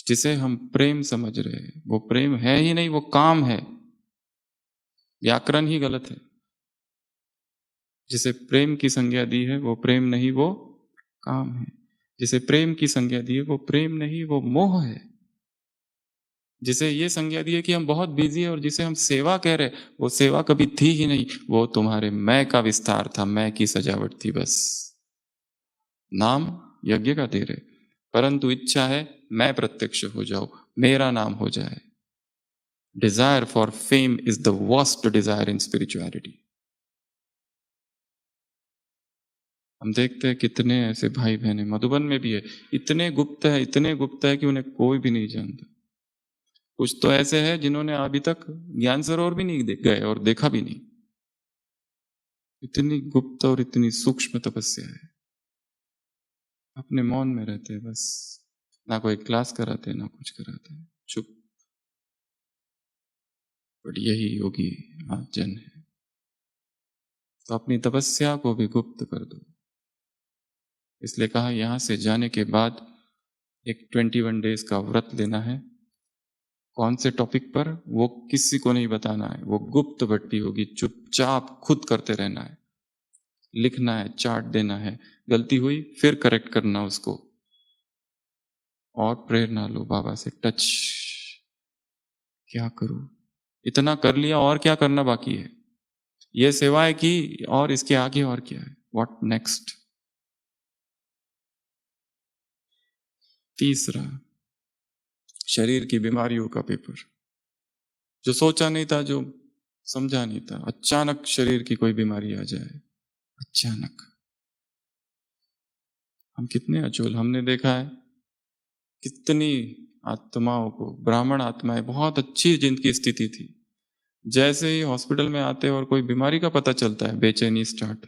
जिसे हम प्रेम समझ रहे हैं वो प्रेम है ही नहीं, वो काम है, व्याकरण ही गलत है। जिसे प्रेम की संज्ञा दी है वो प्रेम नहीं, वो काम है। जिसे प्रेम की संज्ञा दी है वो प्रेम नहीं, वो मोह है। जिसे ये संज्ञा दी है कि हम बहुत बिजी है और जिसे हम सेवा कह रहे, वो सेवा कभी थी ही नहीं, वो तुम्हारे मैं का विस्तार था, मैं की सजावट थी बस। नाम यज्ञ का दे रहे, परंतु इच्छा है मैं प्रत्यक्ष हो जाऊं, मेरा नाम हो जाए। Desire for fame is the worst desire in spirituality. हम देखते हैं कितने ऐसे भाई बहन मधुबन में भी है, इतने गुप्त है, इतने गुप्त है कि उन्हें कोई भी नहीं जानता। कुछ तो ऐसे हैं जिन्होंने अभी तक ज्ञान सरोवर भी नहीं गए और देखा भी नहीं। इतनी गुप्त और इतनी सूक्ष्म तपस्या है, अपने मौन में रहते हैं बस, ना कोई क्लास कराते ना कुछ कराते, चुप। बट यही योगी आप जन है, तो अपनी तपस्या को भी गुप्त कर दो। इसलिए कहा यहां से जाने के बाद एक 21 डेज का व्रत लेना है। कौन से टॉपिक पर, वो किसी को नहीं बताना है, वो गुप्त भट्टी होगी, चुपचाप खुद करते रहना है, लिखना है, चार्ट देना है, गलती हुई फिर करेक्ट करना उसको, और प्रेरणा लो बाबा से, टच। क्या करूं, इतना कर लिया, और क्या करना बाकी है, ये सेवाएं की, और इसके आगे और क्या है, व्हाट नेक्स्ट। तीसरा, शरीर की बीमारियों का पेपर, जो सोचा नहीं था, जो समझा नहीं था, अचानक शरीर की कोई बीमारी आ जाए, अचानक। हम कितने अचूल, हमने देखा है कितनी आत्माओं को, ब्राह्मण आत्माएं, बहुत अच्छी जिनकी स्थिति थी, जैसे ही हॉस्पिटल में आते और कोई बीमारी का पता चलता है, बेचैनी स्टार्ट,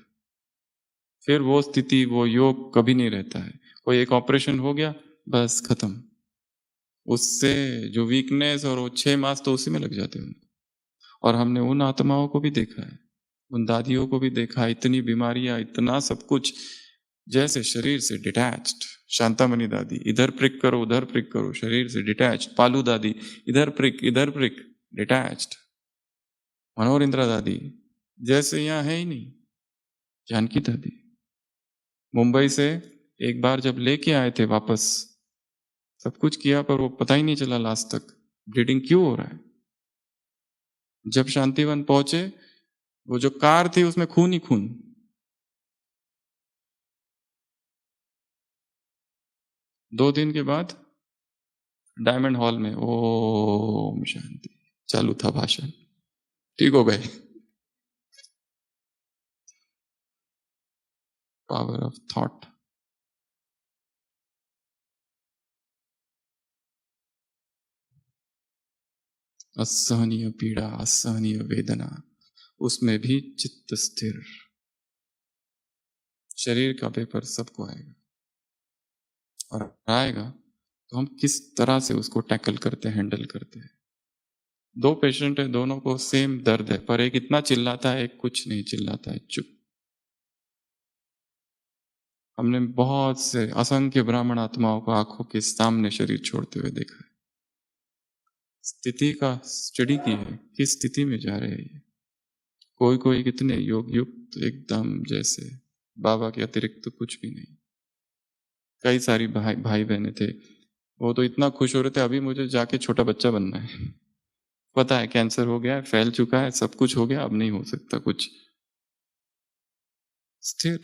फिर वो स्थिति, वो योग कभी नहीं रहता है। कोई एक ऑपरेशन हो गया, बस खत्म, उससे जो वीकनेस, और वो 6 मास तो उसी में लग जाते हैं। और हमने उन आत्माओं को भी देखा है, उन दादियों को भी देखा है, इतनी बीमारियां, इतना सब कुछ, जैसे शरीर से डिटैच्ड। शांतामणि दादी, इधर प्रिक करो उधर प्रिक करो, शरीर से डिटैच्ड। पालू दादी, इधर प्रिक डिटैच्ड। मनोहर इंदिरा दादी, जैसे यहां है ही नहीं। जानकी दादी मुंबई से एक बार जब लेके आए थे वापस, सब कुछ किया पर वो पता ही नहीं चला लास्ट तक ब्लीडिंग क्यों हो रहा है। जब शांतिवन पहुंचे, वो जो कार थी उसमें खून ही खून। दो दिन के बाद डायमंड हॉल में ओम शांति चालू था भाषण, ठीक हो गए। Power of thought. असहनीय पीड़ा, असहनीय वेदना, उसमें भी चित्त स्थिर। शरीर का पेपर सबको आएगा, और आएगा तो हम किस तरह से उसको टैकल करते हैं, हैंडल करते हैं। दो पेशेंट है, दोनों को सेम दर्द है, पर एक इतना चिल्लाता है, एक कुछ नहीं चिल्लाता है, चुप। हमने बहुत से असंख्य ब्राह्मण आत्माओं को आंखों के सामने शरीर छोड़ते हुए देखा है। स्थिति का स्टडी की है, किस स्थिति में जा रहे हैं ये। कोई कोई कितने योग युक्त एकदम जैसे बाबा के अतिरिक्त तो कुछ भी नहीं। कई सारी भाई बहने थे, वो तो इतना खुश हो रहे थे, अभी मुझे जाके छोटा बच्चा बनना है। पता है कैंसर हो गया है, फैल चुका है, सब कुछ हो गया, अब नहीं हो सकता कुछ। स्थिर,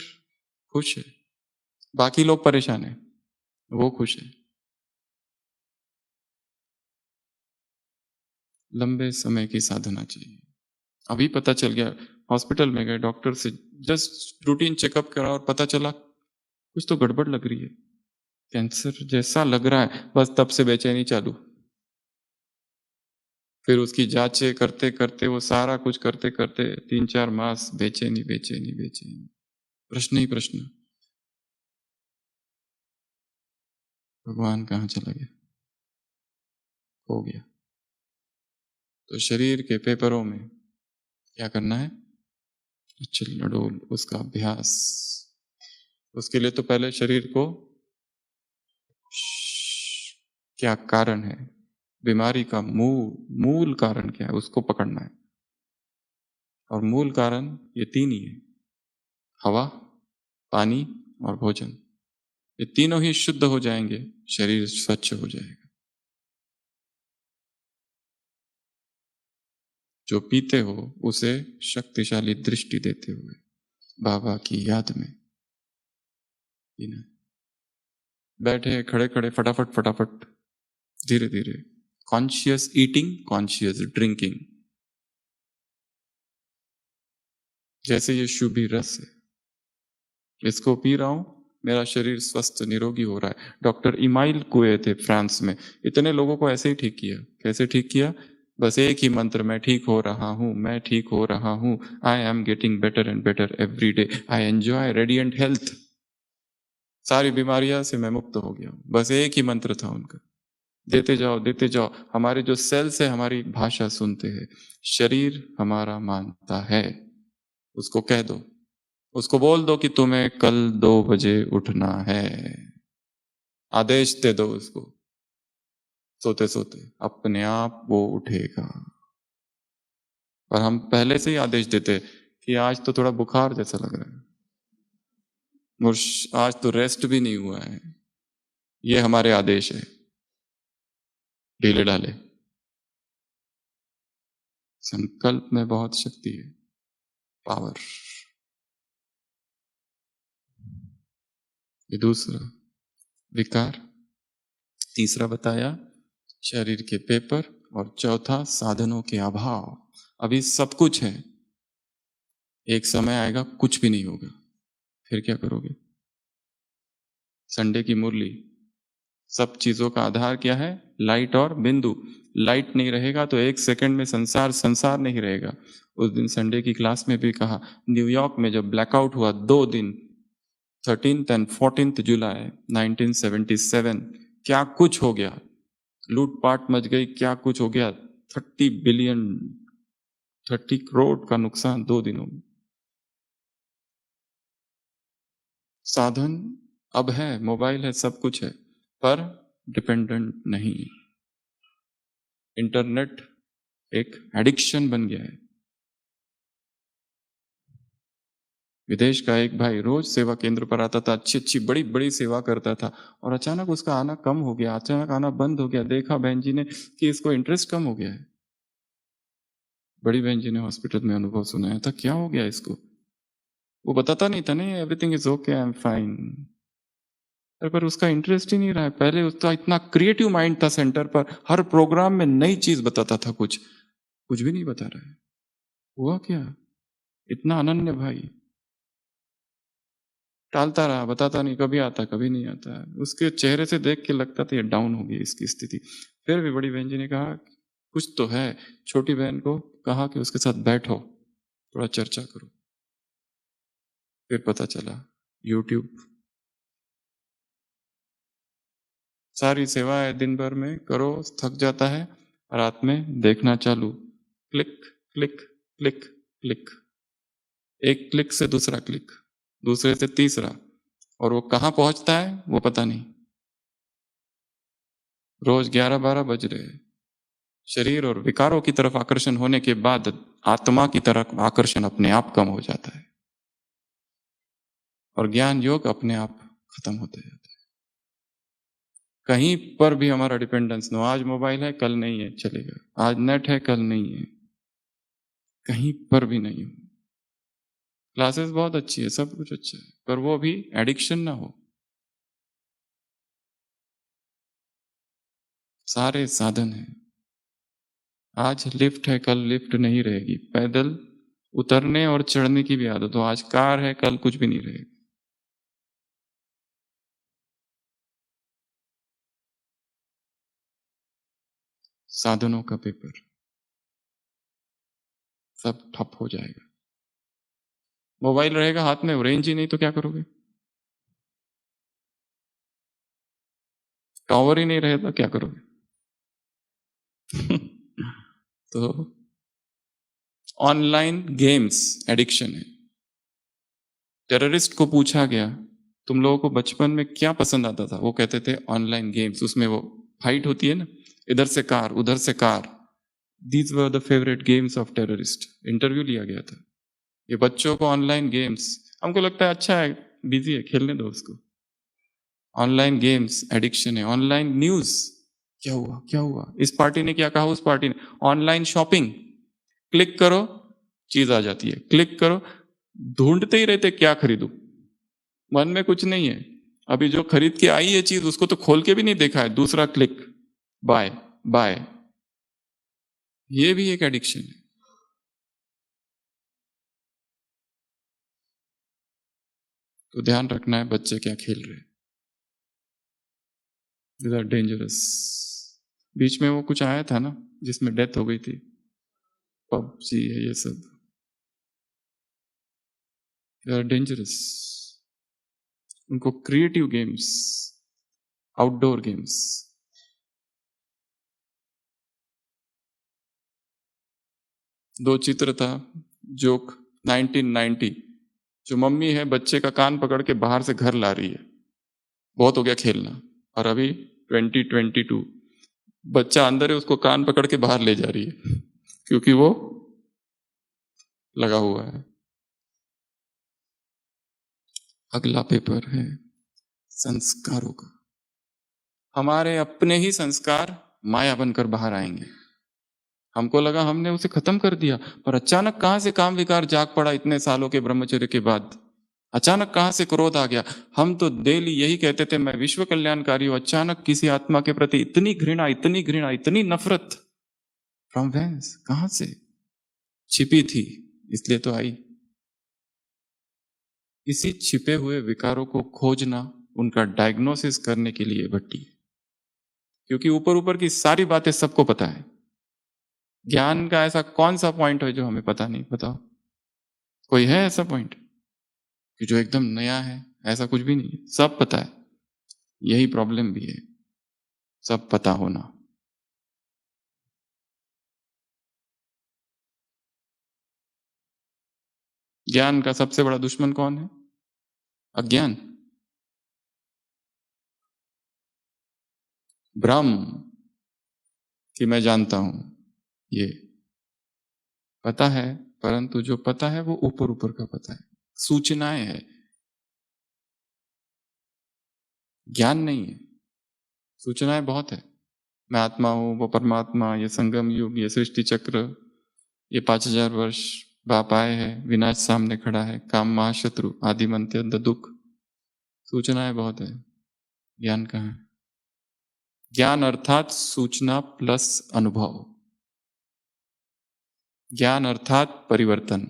खुश है। बाकी लोग परेशान है, वो खुश है। लंबे समय की साधना चाहिए। अभी पता चल गया, हॉस्पिटल में गए, डॉक्टर से जस्ट रूटीन चेकअप करा और पता चला कुछ तो गड़बड़ लग रही है, कैंसर जैसा लग रहा है। बस तब से बेचैनी चालू। फिर उसकी जांचें करते करते, वो सारा कुछ करते करते 3-4 मास बेचैनी बेचैनी बेचैनी, प्रश्न ही प्रश्न। भगवान कहाँ चला गया, हो गया। तो शरीर के पेपरों में क्या करना है, उछल नडोल, उसका अभ्यास। उसके लिए तो पहले शरीर को क्या कारण है, बीमारी का मूल कारण क्या है, उसको पकड़ना है। और मूल कारण ये तीन ही है, हवा, पानी और भोजन। ये तीनों ही शुद्ध हो जाएंगे, शरीर स्वच्छ हो जाएगा। जो पीते हो उसे शक्तिशाली दृष्टि देते हुए बाबा की याद में पीना। बैठे खड़े खड़े फटाफट फटाफट, धीरे धीरे, कॉन्शियस ईटिंग, कॉन्शियस ड्रिंकिंग। जैसे ये शुभी रस है, इसको पी रहा हूं, मेरा शरीर स्वस्थ निरोगी हो रहा है। डॉक्टर इमाइल कुए थे फ्रांस में, इतने लोगों को ऐसे ही ठीक किया। कैसे ठीक किया, बस एक ही मंत्र, मैं ठीक हो रहा हूं, मैं ठीक हो रहा हूं, I am getting better and better every day, I enjoy radiant health. सारी बीमारियां से मैं मुक्त हो गया हूं, बस एक ही मंत्र था उनका। देते जाओ देते जाओ। हमारे जो सेल्स है हमारी भाषा सुनते हैं, शरीर हमारा मानता है। उसको कह दो, उसको बोल दो कि तुम्हें कल 2 बजे उठना है, आदेश दे दो उसको। सोते सोते अपने आप वो उठेगा। पर हम पहले से ही आदेश देते कि आज तो थोड़ा बुखार जैसा लग रहा है, आज तो रेस्ट भी नहीं हुआ है। ये हमारे आदेश है, ढीले ढाले। संकल्प में बहुत शक्ति है, पावर। ये दूसरा विकार। तीसरा बताया शरीर के पेपर, और चौथा साधनों के अभाव। अभी सब कुछ है, एक समय आएगा कुछ भी नहीं होगा, फिर क्या करोगे। संडे की मुरली, सब चीजों का आधार क्या है, लाइट और बिंदु। लाइट नहीं रहेगा तो एक सेकंड में संसार संसार नहीं रहेगा। उस दिन संडे की क्लास में भी कहा, न्यूयॉर्क में जब ब्लैकआउट हुआ 2 दिन, 13th एंड 14th जुलाई 1977, क्या कुछ हो गया, लूटपाट मच गई, क्या कुछ हो गया। 30 करोड़ का नुकसान 2 दिनों में। साधन अब है, मोबाइल है, सब कुछ है, पर डिपेंडेंट नहीं। इंटरनेट एक एडिक्शन बन गया है। विदेश का एक भाई रोज सेवा केंद्र पर आता था, अच्छी अच्छी बड़ी बड़ी सेवा करता था, और अचानक उसका आना कम हो गया, अचानक आना बंद हो गया। देखा बहन जी ने कि इसको इंटरेस्ट कम हो गया है। बड़ी बहन जी ने हॉस्पिटल में अनुभव सुनाया था, क्या हो गया इसको। वो बताता नहीं था, नहीं everything is okay, I am fine, पर उसका इंटरेस्ट ही नहीं रहा है। पहले उसका इतना क्रिएटिव माइंड था, सेंटर पर हर प्रोग्राम में नई चीज बताता था, कुछ कुछ भी नहीं बता रहा है। हुआ क्या, इतना अनन्य भाई। टालता रहा, बताता नहीं, कभी आता कभी नहीं आता है। उसके चेहरे से देख के लगता था ये डाउन हो गई इसकी स्थिति। फिर भी बड़ी बहन जी ने कहा कुछ तो है। छोटी बहन को कहा कि उसके साथ बैठो, थोड़ा चर्चा करो। फिर पता चला यूट्यूब, सारी सेवाएं दिन भर में करो, थक जाता है, रात में देखना चालू, क्लिक क्लिक क्लिक क्लिक, एक क्लिक से दूसरा क्लिक, दूसरे से तीसरा, और वो कहाँ पहुंचता है वो पता नहीं। रोज 11-12 बज रहे हैं। शरीर और विकारों की तरफ आकर्षण होने के बाद आत्मा की तरफ आकर्षण अपने आप कम हो जाता है और ज्ञान योग अपने आप खत्म होते जाता है। कहीं पर भी हमारा डिपेंडेंस नो, आज मोबाइल है कल नहीं है चलेगा, आज नेट है कल नहीं है, कहीं पर भी नहीं हो। क्लासेस बहुत अच्छी है, सब कुछ अच्छा है, पर वो भी एडिक्शन ना हो। सारे साधन हैं, आज लिफ्ट है कल लिफ्ट नहीं रहेगी, पैदल उतरने और चढ़ने की भी आदत हो, आज कार है कल कुछ भी नहीं रहेगा। साधनों का पेपर सब ठप हो जाएगा। मोबाइल रहेगा हाथ में, रेंज ही नहीं तो क्या करोगे? टावर ही नहीं रहेगा क्या करोगे? तो ऑनलाइन गेम्स एडिक्शन है। टेररिस्ट को पूछा गया तुम लोगों को बचपन में क्या पसंद आता था, वो कहते थे ऑनलाइन गेम्स, उसमें वो फाइट होती है ना, इधर से कार उधर से car, these were the favourite games of terrorist. Interview लिया गया था। ये बच्चों को ऑनलाइन गेम्स, हमको लगता है अच्छा है, बिजी है, खेलने दो उसको। ऑनलाइन गेम्स एडिक्शन है। ऑनलाइन न्यूज, क्या हुआ क्या हुआ, इस पार्टी ने क्या कहा उस पार्टी ने। ऑनलाइन शॉपिंग, क्लिक करो चीज आ जाती है, क्लिक करो, ढूंढते ही रहते क्या खरीदूं, मन में कुछ नहीं है, अभी जो खरीद के आई है चीज उसको तो खोल के भी नहीं देखा है, दूसरा क्लिक, बाय बाय। ये भी एक एडिक्शन है। तो ध्यान रखना है बच्चे क्या खेल रहे हैं, दिस आर डेंजरस। बीच में वो कुछ आया था ना जिसमें डेथ हो गई थी, पबजी है ये सब, दे आर डेंजरस। उनको क्रिएटिव गेम्स, आउटडोर गेम्स, दो चित्र था, जोक 1990, जो मम्मी है बच्चे का कान पकड़ के बाहर से घर ला रही है, बहुत हो गया खेलना, और अभी 2022 बच्चा अंदर है उसको कान पकड़ के बाहर ले जा रही है क्योंकि वो लगा हुआ है। अगला पेपर है संस्कारों का। हमारे अपने ही संस्कार माया बनकर बाहर आएंगे। हमको लगा हमने उसे खत्म कर दिया, पर अचानक कहां से काम विकार जाग पड़ा, इतने सालों के ब्रह्मचर्य के बाद अचानक कहां से क्रोध आ गया। हम तो डेली यही कहते थे मैं विश्व कल्याणकारी हूं, अचानक किसी आत्मा के प्रति इतनी घृणा इतनी घृणा इतनी नफरत, फ्रॉम वेंस, कहां से? छिपी थी इसलिए तो आई। इसी छिपे हुए विकारों को खोजना, उनका डायग्नोसिस करने के लिए भट्टी है, क्योंकि ऊपर ऊपर की सारी बातें सबको पता है। ज्ञान का ऐसा कौन सा पॉइंट है जो हमें पता नहीं? बताओ, कोई है ऐसा पॉइंट कि जो एकदम नया है? ऐसा कुछ भी नहीं है, सब पता है। यही प्रॉब्लम भी है, सब पता होना। ज्ञान का सबसे बड़ा दुश्मन कौन है? अज्ञान, भ्रम कि मैं जानता हूं। ये पता है, परंतु जो पता है वो ऊपर ऊपर का पता है, सूचनाएं है, ज्ञान नहीं है। सूचनाएं बहुत है, मैं आत्मा हूं, वो परमात्मा, ये संगम युग, ये सृष्टि चक्र, ये 5000 वर्ष बाप आए हैं, विनाश सामने खड़ा है, काम महाशत्रु, आदि मंत्य दुख। सूचनाएं बहुत है, ज्ञान कहाँ है? ज्ञान अर्थात सूचना प्लस अनुभव, ज्ञान अर्थात परिवर्तन।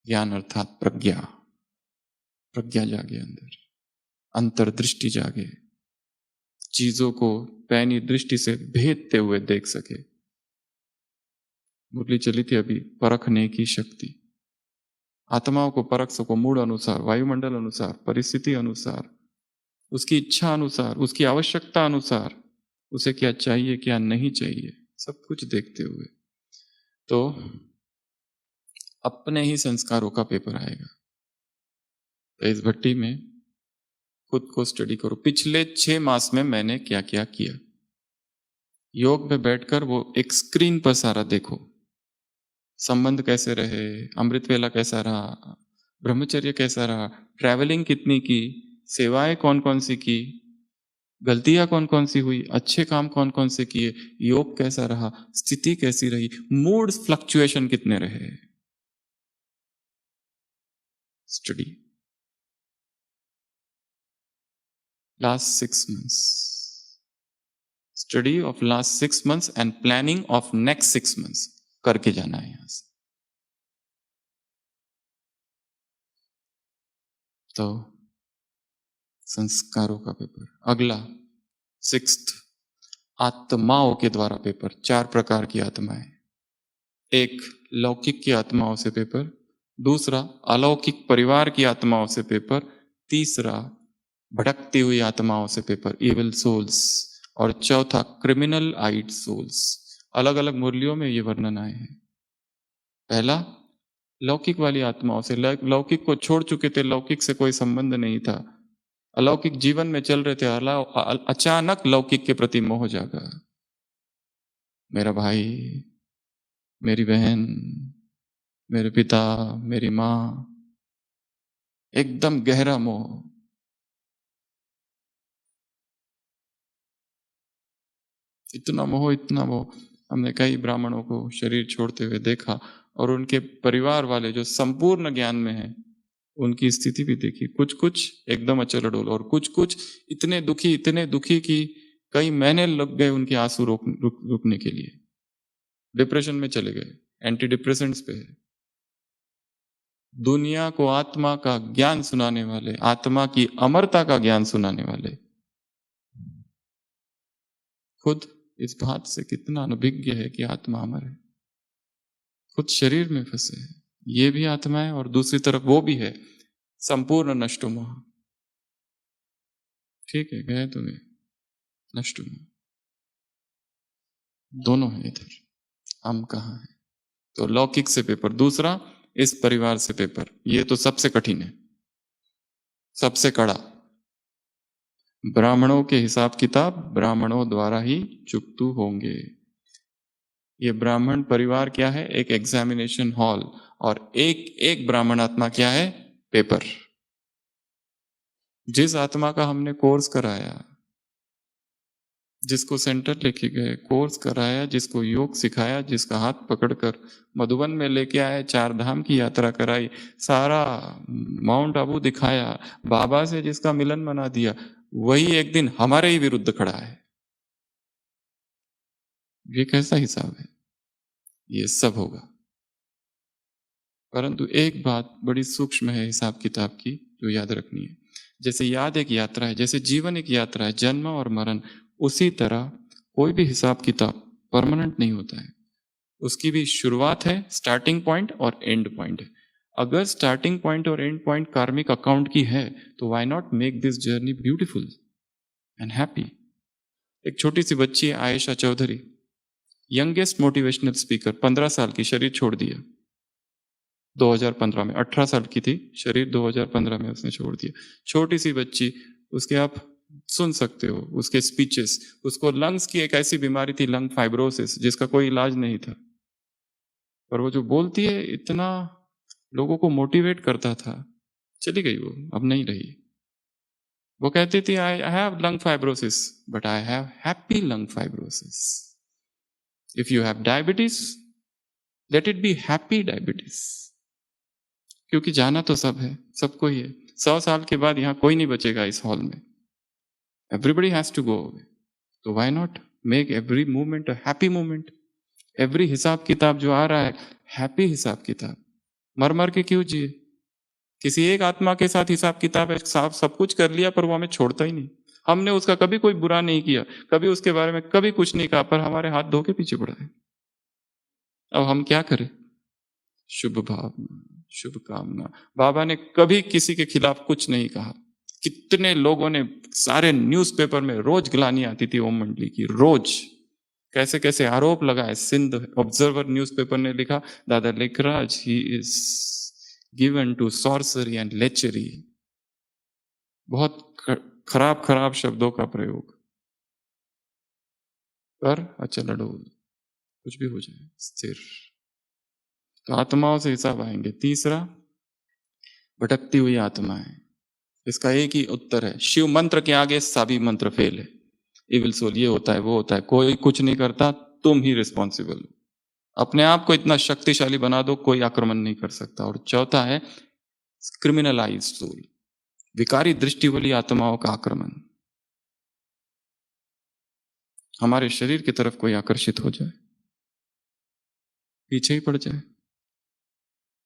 ज्ञान अर्थात प्रज्ञा, प्रज्ञा जागे अंदर, अंतर्दृष्टि जागे, चीजों को पैनी दृष्टि से भेदते हुए देख सके। मुरली चली थी अभी, परखने की शक्ति। आत्माओं को परख सको मूड अनुसार, वायुमंडल अनुसार, परिस्थिति अनुसार, उसकी इच्छा अनुसार, उसकी आवश्यकता अनुसार, उसे क्या चाहिए क्या नहीं चाहिए, सब कुछ देखते हुए। तो अपने ही संस्कारों का पेपर आएगा। तो इस भट्टी में खुद को स्टडी करो, पिछले 6 मास में मैंने क्या क्या किया। योग में बैठकर वो एक स्क्रीन पर सारा देखो, संबंध कैसे रहे, अमृत वेला कैसा रहा, ब्रह्मचर्य कैसा रहा, ट्रैवलिंग कितनी की, सेवाएं कौन कौन सी की, गलतियां कौन कौन सी हुई, अच्छे काम कौन कौन से किए, योग कैसा रहा, स्थिति कैसी रही, मूड फ्लक्चुएशन कितने रहे। Study last 6 months, study of last 6 months and planning of next 6 months करके जाना है यहां से। तो संस्कारों का पेपर। अगला 6th, आत्माओं के द्वारा पेपर। 4 प्रकार की आत्माएं। एक, लौकिक की आत्माओं से पेपर। दूसरा, अलौकिक परिवार की आत्माओं से पेपर। तीसरा, भटकती हुई आत्माओं से पेपर, इविल सोल्स। और चौथा, क्रिमिनल आइड सोल्स। अलग अलग मुरलियों में ये वर्णन आए हैं। पहला, लौकिक वाली आत्माओं से, लौकिक को छोड़ चुके थे, लौकिक से कोई संबंध नहीं था, अलौकिक जीवन में चल रहे थे, अचानक लौकिक के प्रति मोह जागा। मेरा भाई, मेरी बहन, मेरे पिता, मेरी माँ, एकदम गहरा मोह। इतना मोह, इतना मोह। हमने कई ब्राह्मणों को शरीर छोड़ते हुए देखा, और उनके परिवार वाले जो संपूर्ण ज्ञान में हैं, उनकी स्थिति भी देखी। कुछ कुछ एकदम अचल अडोल, और कुछ कुछ इतने दुखी कि कई महीने लग गए उनके आंसू रुकने के लिए, डिप्रेशन में चले गए, एंटी डिप्रेसेंट्स पे है। दुनिया को आत्मा का ज्ञान सुनाने वाले, आत्मा की अमरता का ज्ञान सुनाने वाले, खुद इस बात से कितना अनभिज्ञ है कि आत्मा अमर है, खुद शरीर में फंसे है। ये भी आत्मा है और दूसरी तरफ वो भी है, संपूर्ण नष्टोमोह। ठीक है, गए तुम्हें नष्टोमोह, दोनों है इधर, हम कहाँ हैं। तो लौकिक से पेपर। दूसरा, इस परिवार से पेपर। ये तो सबसे कठिन है, सबसे कड़ा। ब्राह्मणों के हिसाब किताब ब्राह्मणों द्वारा ही चुकतू होंगे। ये ब्राह्मण परिवार क्या है? एक एग्जामिनेशन हॉल, और एक एक ब्राह्मण आत्मा क्या है? पेपर। जिस आत्मा का हमने कोर्स कराया, जिसको सेंटर लेके गए, कोर्स कराया, जिसको योग सिखाया, जिसका हाथ पकड़कर मधुबन में लेके आए, 4 धाम की यात्रा कराई, सारा माउंट आबू दिखाया, बाबा से जिसका मिलन मना दिया, वही एक दिन हमारे ही विरुद्ध खड़ा है। ये कैसा हिसाब है? ये सब होगा। परंतु एक बात बड़ी सूक्ष्म है हिसाब किताब की, जो याद रखनी है। जैसे याद एक यात्रा है, जैसे जीवन एक यात्रा है, जन्म और मरण, उसी तरह कोई भी हिसाब किताब परमानेंट नहीं होता है। उसकी भी शुरुआत है, स्टार्टिंग पॉइंट और एंड पॉइंट है। अगर स्टार्टिंग पॉइंट और एंड पॉइंट कार्मिक अकाउंट की है, तो why not make this journey beautiful and happy. एक छोटी सी बच्ची है, Ayesha Chaudhary, youngest motivational speaker, 15 साल की, शरीर छोड़ दिया 2015 में। 18 साल की थी, शरीर 2015 में उसने छोड़ दिया। छोटी सी बच्ची, उसके आप सुन सकते हो उसके स्पीचेस। उसको लंग्स की एक ऐसी बीमारी थी, लंग फाइब्रोसिस, जिसका कोई इलाज नहीं था, पर वो जो बोलती है, इतना लोगों को मोटिवेट करता था। चली गई वो, अब नहीं रही। वो कहती थी, I have lung fibrosis, but I have happy lung fibrosis. If you have diabetes, let it be happy diabetes. क्योंकि जाना तो सब है, सबको ही है। 100 साल के बाद यहां कोई नहीं बचेगा इस हॉल में, everybody has to go away. तो why not make every movement a happy movement. Every हिसाब किताब जो आ रहा है, हैप्पी हिसाब किताब। मर मर के क्यों जिए? किसी एक आत्मा के साथ हिसाब किताब है, साफ सब कुछ कर लिया, पर वो हमें छोड़ता ही नहीं। हमने उसका कभी कोई बुरा नहीं किया, कभी उसके बारे में कभी कुछ नहीं कहा, पर हमारे हाथ धो के पीछे पड़ा है। अब हम क्या करें? शुभ भावना, शुभ कामना। बाबा ने कभी किसी के खिलाफ कुछ नहीं कहा। कितने लोगों ने, सारे न्यूज़पेपर में रोज गिलानी आती थी ओम मंडली की, रोज कैसे कैसे आरोप लगाए। सिंध ऑब्जर्वर न्यूज़पेपर ने लिखा, दादा Lekhraj he is given to sorcery and lechery. बहुत खराब खराब शब्दों का प्रयोग। पर अचल अडोल, कुछ भी हो जाए स्थिर। तो आत्माओं से हिसाब आएंगे। तीसरा, भटकती हुई आत्माएं। इसका एक ही उत्तर है, शिव मंत्र के आगे सभी मंत्र फेल है। इविल सोल ये होता है, वो होता है, कोई कुछ नहीं करता, तुम ही रिस्पॉन्सिबल। अपने आप को इतना शक्तिशाली बना दो, कोई आक्रमण नहीं कर सकता। और चौथा है क्रिमिनलाइज सोल, विकारी दृष्टि वाली आत्माओं का आक्रमण। हमारे शरीर की तरफ कोई आकर्षित हो जाए, पीछे ही पड़ जाए,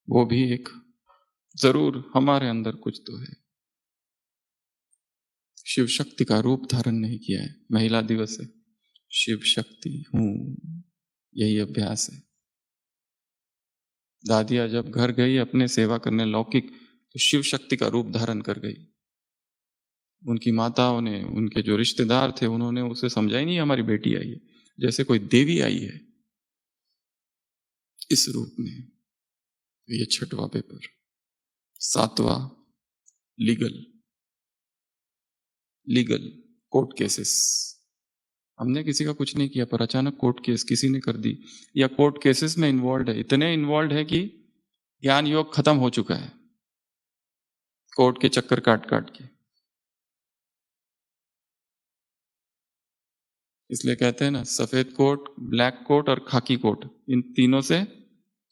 वो भी एक, जरूर हमारे अंदर कुछ तो है। शिव शक्ति का रूप धारण नहीं किया है। महिला दिवस है, शिव शक्ति हूं, यही अभ्यास है। दादिया जब घर गई अपने सेवा करने लौकिक, तो शिव शक्ति का रूप धारण कर गई। उनकी माताओं ने, उनके जो रिश्तेदार थे, उन्होंने उसे समझा ही नहीं हमारी बेटी आई है, जैसे कोई देवी आई है इस रूप में। ये छठवां पेपर। सातवां, लीगल लीगल कोर्ट केसेस। हमने किसी का कुछ नहीं किया, पर अचानक कोर्ट केस किसी ने कर दी, या कोर्ट केसेस में इन्वॉल्व है, इतने इन्वॉल्व है कि ज्ञान योग खत्म हो चुका है कोर्ट के चक्कर काट काट के। इसलिए कहते हैं ना, सफेद कोट, ब्लैक कोट और खाकी कोट, इन तीनों से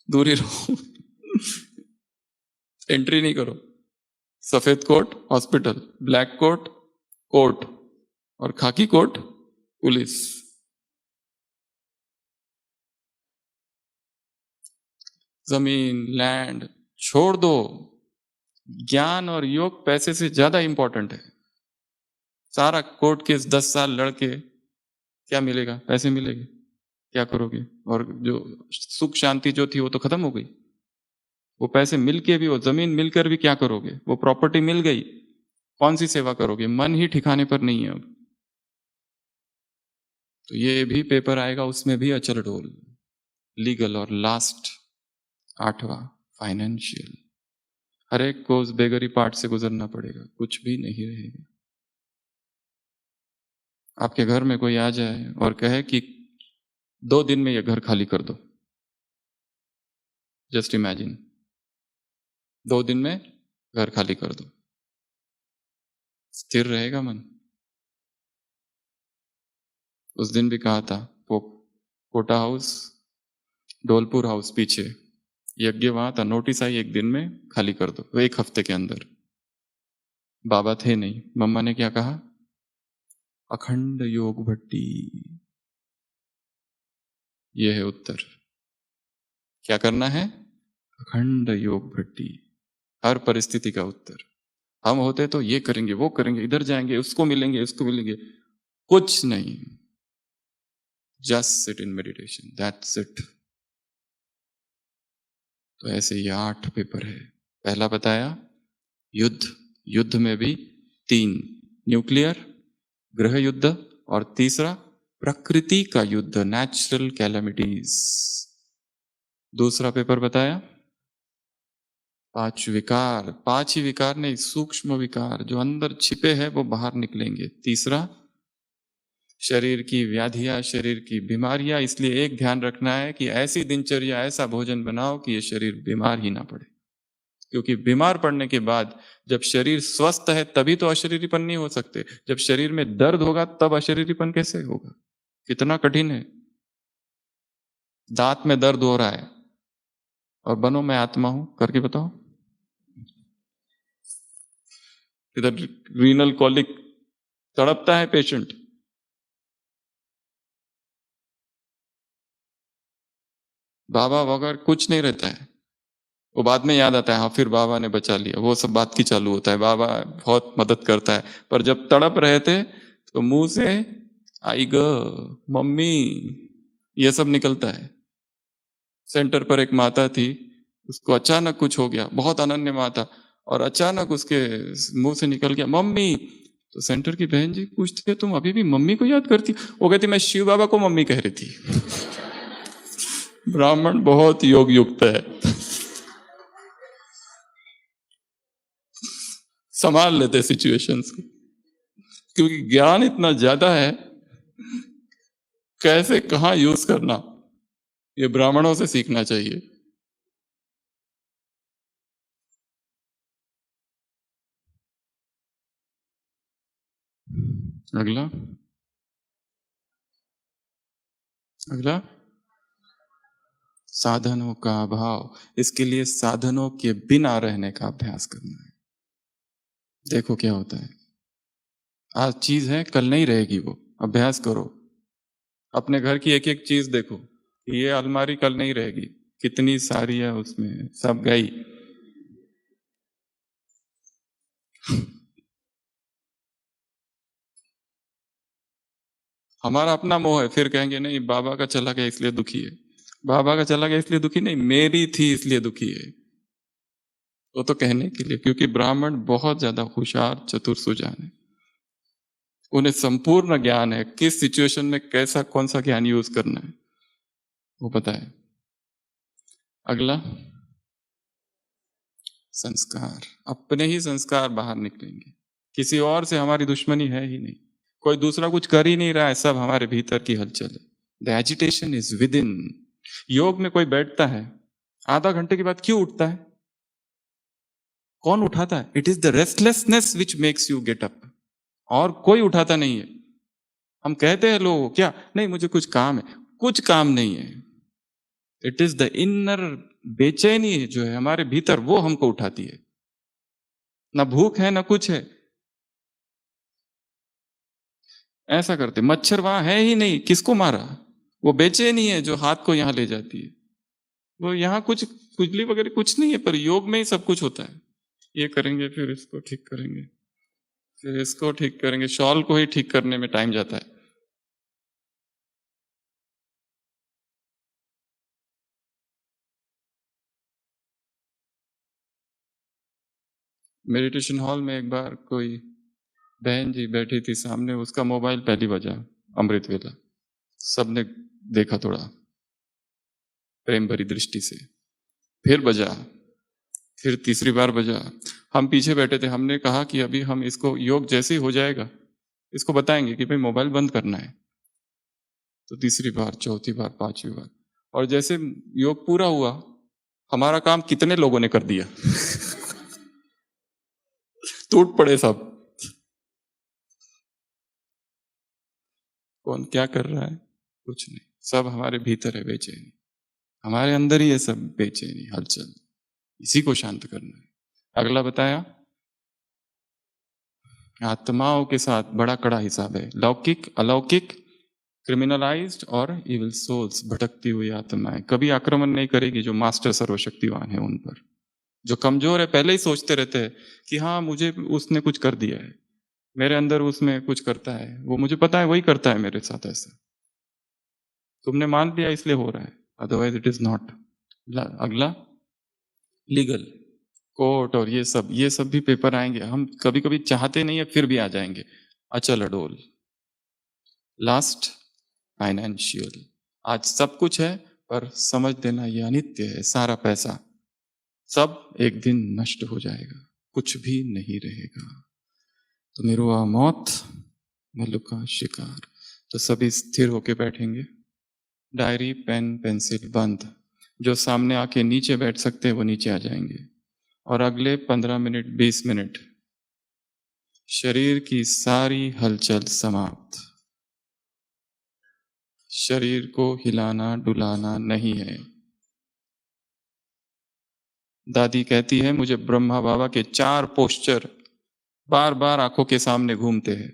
दूरी रहो। एंट्री नहीं करो। सफेद coat hospital, black coat court, और खाकी कोट पुलिस। जमीन लैंड छोड़ दो, ज्ञान और योग पैसे से ज्यादा इंपॉर्टेंट है। सारा कोर्ट केस 10 साल लड़के क्या मिलेगा? पैसे मिलेंगे, क्या करोगे? और जो सुख शांति जो थी वो तो खत्म हो गई। वो पैसे मिलके भी, वो जमीन मिलकर भी क्या करोगे? वो प्रॉपर्टी मिल गई, कौन सी सेवा करोगे? मन ही ठिकाने पर नहीं है अब। तो ये भी पेपर आएगा, उसमें भी अचल डोल, लीगल। और लास्ट, आठवां, फाइनेंशियल। हर एक को उस बेगरी पार्ट से गुजरना पड़ेगा, कुछ भी नहीं रहेगा। आपके घर में कोई आ जाए और कहे कि 2 दिन में ये घर खाली कर दो, जस्ट इमेजिन, 2 दिन में घर खाली कर दो, स्थिर रहेगा मन? उस दिन भी कहा था, कोटा हाउस, डोलपुर हाउस पीछे यज्ञ वहां था, नोटिस आई 1 दिन में खाली कर दो, वो 1 हफ्ते के अंदर। बाबा थे नहीं, मम्मा ने क्या कहा? अखंड योग भट्टी। ये है उत्तर। क्या करना है? अखंड योग भट्टी, हर परिस्थिति का उत्तर। हम होते तो ये करेंगे, वो करेंगे, इधर जाएंगे, उसको मिलेंगे, उसको मिलेंगे, कुछ नहीं। Just sit in meditation, that's it. तो ऐसे ये 8 पेपर है। पहला बताया युद्ध, युद्ध में भी 3, न्यूक्लियर, गृह युद्ध, और तीसरा प्रकृति का युद्ध, नेचुरल कैलेमिटीज। दूसरा पेपर बताया 5 विकार, 5 ही विकार नहीं, सूक्ष्म विकार जो अंदर छिपे हैं वो बाहर निकलेंगे। तीसरा, शरीर की व्याधियां, शरीर की बीमारियां। इसलिए एक ध्यान रखना है कि ऐसी दिनचर्या, ऐसा भोजन बनाओ कि ये शरीर बीमार ही ना पड़े। क्योंकि बीमार पड़ने के बाद, जब शरीर स्वस्थ है तभी तो अशरीरीपन नहीं हो सकते। जब शरीर में दर्द होगा तब अशरीरीपन कैसे होगा? कितना कठिन है। दांत में दर्द हो रहा है और बनो मैं आत्मा हूं करके बताओ। इधर रीनल कॉलिक, तड़पता है पेशेंट। बाबा वगैरह कुछ नहीं रहता है, वो बाद में याद आता है, हाँ फिर बाबा ने बचा लिया, वो सब बात की चालू होता है, बाबा बहुत मदद करता है। पर जब तड़प रहे थे तो मुंह से आई ग मम्मी ये सब निकलता है। सेंटर पर एक माता थी, उसको अचानक कुछ हो गया, बहुत अनन्य माता, और अचानक उसके मुंह से निकल गया मम्मी। तो सेंटर की बहन जी पूछते तुम अभी भी मम्मी को याद करती? वो कहती मैं शिव बाबा को मम्मी कह रही थी। ब्राह्मण बहुत योग युक्त है, संभाल लेते सिचुएशंस को, क्योंकि ज्ञान इतना ज्यादा है, कैसे कहां यूज करना ये ब्राह्मणों से सीखना चाहिए। अगला अगला साधनों का अभाव, इसके लिए साधनों के बिना रहने का अभ्यास करना है। देखो क्या होता है, आज चीज है कल नहीं रहेगी, वो अभ्यास करो। अपने घर की एक एक चीज देखो, ये अलमारी कल नहीं रहेगी, कितनी सारी है उसमें, सब गई। हमारा अपना मोह है, फिर कहेंगे नहीं बाबा का चला गया इसलिए दुखी है, बाबा का चला गया इसलिए दुखी नहीं, मेरी थी इसलिए दुखी है। वो तो कहने के लिए, क्योंकि ब्राह्मण बहुत ज्यादा होशियार चतुर सुजान है, उन्हें संपूर्ण ज्ञान है किस सिचुएशन में कैसा कौन सा ज्ञान यूज करना है, वो पता है। अगला संस्कार, अपने ही संस्कार बाहर निकलेंगे, किसी और से हमारी दुश्मनी है ही नहीं, कोई दूसरा कुछ कर ही नहीं रहा है, सब हमारे भीतर की हलचल है। The agitation is with in. योग में कोई बैठता है, आधा घंटे के बाद क्यों उठता है? कौन उठाता है? It is the restlessness which makes you get up, और कोई उठाता नहीं है। हम कहते हैं लोग क्या, नहीं मुझे कुछ काम है, कुछ काम नहीं है। इट इज द इनर बेचैनी जो है हमारे भीतर, वो हमको उठाती है। ना भूख है ना कुछ है, ऐसा करते मच्छर वहां है ही नहीं, किसको मारा? वो बेचैनी है जो हाथ को यहां ले जाती है। वो यहाँ कुछ खुजली वगैरह कुछ नहीं है, पर योग में ही सब कुछ होता है। ये करेंगे फिर इसको ठीक करेंगे, फिर इसको ठीक करेंगे, शॉल को ही ठीक करने में टाइम जाता है। मेडिटेशन हॉल में एक बार कोई बहन जी बैठी थी सामने, उसका मोबाइल पहली बजा, अमृत वेला, सबने देखा थोड़ा प्रेम भरी दृष्टि से, फिर बजा, फिर तीसरी बार बजा। हम पीछे बैठे थे, हमने कहा कि अभी हम इसको योग जैसे ही हो जाएगा इसको बताएंगे कि भाई मोबाइल बंद करना है। तो तीसरी बार, चौथी बार, पांचवी बार, और जैसे योग पूरा हुआ, हमारा काम कितने लोगों ने कर दिया। टूट पड़े सब। कौन क्या कर रहा है? कुछ नहीं, सब हमारे भीतर है बेचैनी, हमारे अंदर ही है सब बेचैनी हलचल, इसी को शांत करना है। अगला बताया, आत्माओं के साथ बड़ा कड़ा हिसाब है, लौकिक अलौकिक, क्रिमिनलाइज्ड और इविल सोल्स, भटकती हुई आत्माएं कभी आक्रमण नहीं करेगी जो मास्टर सर्वशक्तिवान है उन पर। जो कमजोर है पहले ही सोचते रहते हैं कि हाँ मुझे उसने कुछ कर दिया है, मेरे अंदर उसमें कुछ करता है, वो मुझे पता है वही करता है मेरे साथ ऐसा, तुमने मान लिया इसलिए हो रहा है, अदरवाइज इट इज नॉट। अगला लीगल, कोर्ट और ये सब भी पेपर आएंगे, हम कभी कभी चाहते नहीं है फिर भी आ जाएंगे, अचल अडोल। लास्ट फाइनेंशियल, आज सब कुछ है पर समझ देना ये अनित्य है, सारा पैसा सब एक दिन नष्ट हो जाएगा, कुछ भी नहीं रहेगा। तो निरुआ मौत, मल्लुका शिकार। तो सभी स्थिर होके बैठेंगे, डायरी पेन पेंसिल बंद, जो सामने आके नीचे बैठ सकते हैं वो नीचे आ जाएंगे, और अगले 15 मिनट 20 मिनट शरीर की सारी हलचल समाप्त, शरीर को हिलाना डुलाना नहीं है। दादी कहती है मुझे ब्रह्मा बाबा के 4 पोस्चर बार बार आंखों के सामने घूमते हैं।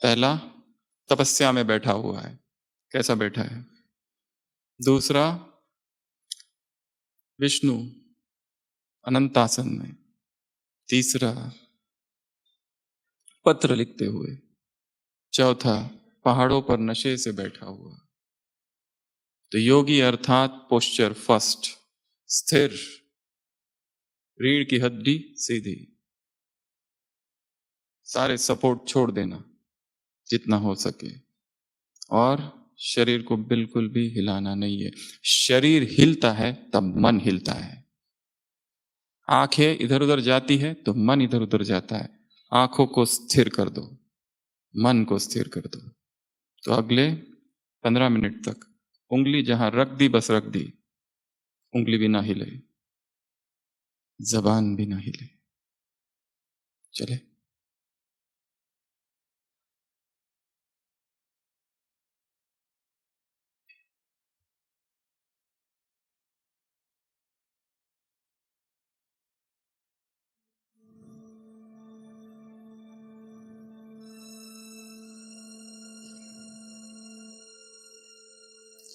पहला, तपस्या में बैठा हुआ है, कैसा बैठा है? दूसरा, विष्णु अनंतासन में। तीसरा, पत्र लिखते हुए। चौथा, पहाड़ों पर नशे से बैठा हुआ। तो योगी अर्थात पोस्चर फर्स्ट, स्थिर, रीढ़ की हड्डी सीधी, सारे सपोर्ट छोड़ देना जितना हो सके, और शरीर को बिल्कुल भी हिलाना नहीं है। शरीर हिलता है तब मन हिलता है। आंखें इधर उधर जाती है तो मन इधर उधर जाता है। आंखों को स्थिर कर दो, मन को स्थिर कर दो। तो अगले 15 मिनट तक उंगली जहां रख दी बस रख दी, उंगली भी ना हिले, जबान भी ना हिले। चले।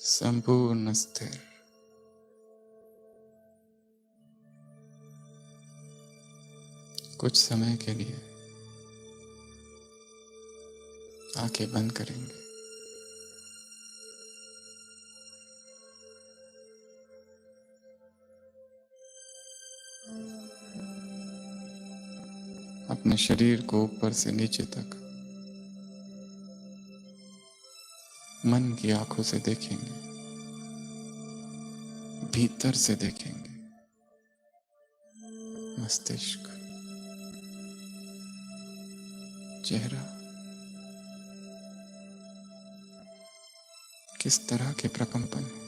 संपूर्ण स्थिर। कुछ समय के लिए आंखें बंद करेंगे। अपने शरीर को ऊपर से नीचे तक मन की आंखों से देखेंगे, भीतर से देखेंगे। मस्तिष्क, चेहरा, किस तरह के प्रकंपन है।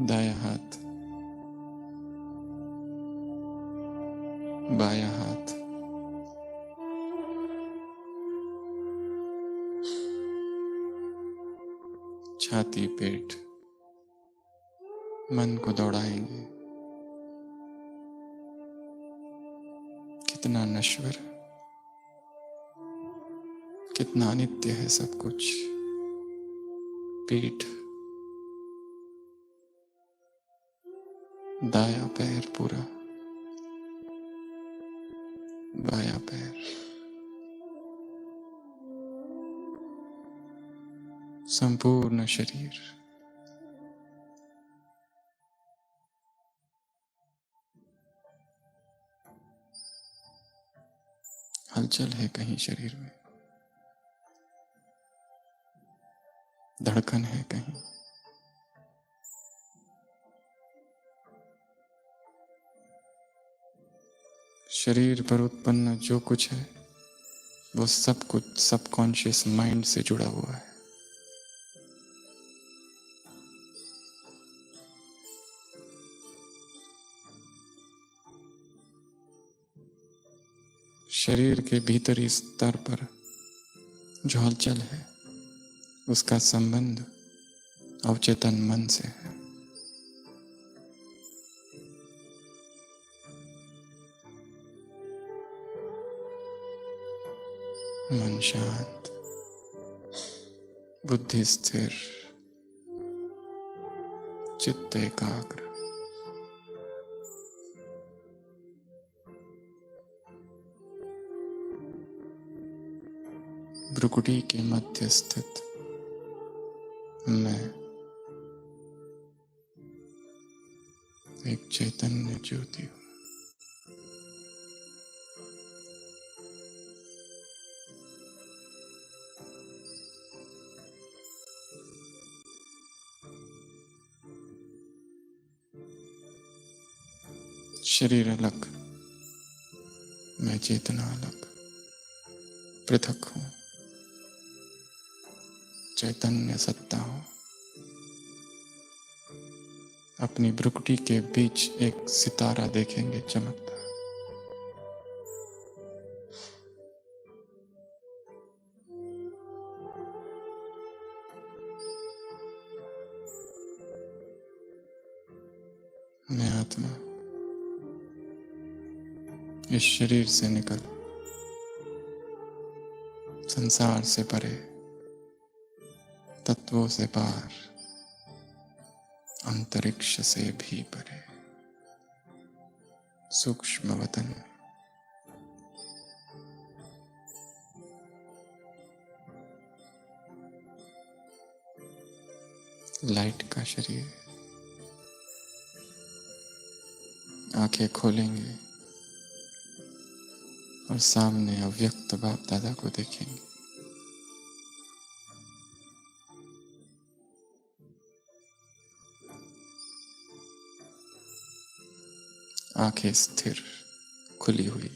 दायां हाथ, बायां हाथ, छाती, पेट, मन को दौड़ाएंगे। कितना नश्वर, कितना अनित्य है सब कुछ। पीठ, दायां पैर पूरा, बायां पैर, संपूर्ण शरीर। हलचल है कहीं शरीर में, धड़कन है कहीं। शरीर पर उत्पन्न जो कुछ है वो सब कुछ सबकॉन्शियस माइंड से जुड़ा हुआ है। शरीर के भीतरी स्तर पर जो हलचल है उसका संबंध अवचेतन मन से है। मन शांत, बुद्धि स्थिर, चित्त एकाग्र। भ्रुकुटी के मध्य स्थित मैं एक चैतन्य ज्योति हूं। शरीर अलग, मैं चेतना अलग, पृथक हूं, चैतन्य सत्ता हूं। अपनी भ्रुकुटी के बीच एक सितारा देखेंगे चमकता। मैं आत्मा इस शरीर से निकल संसार से परे, तत्वों से पार अंतरिक्ष से भी परे सूक्ष्म वतन में लाइट का शरीर। आंखें खोलेंगे और सामने अव्यक्त बाप दादा को देखेंगे। आंखें स्थिर खुली हुई,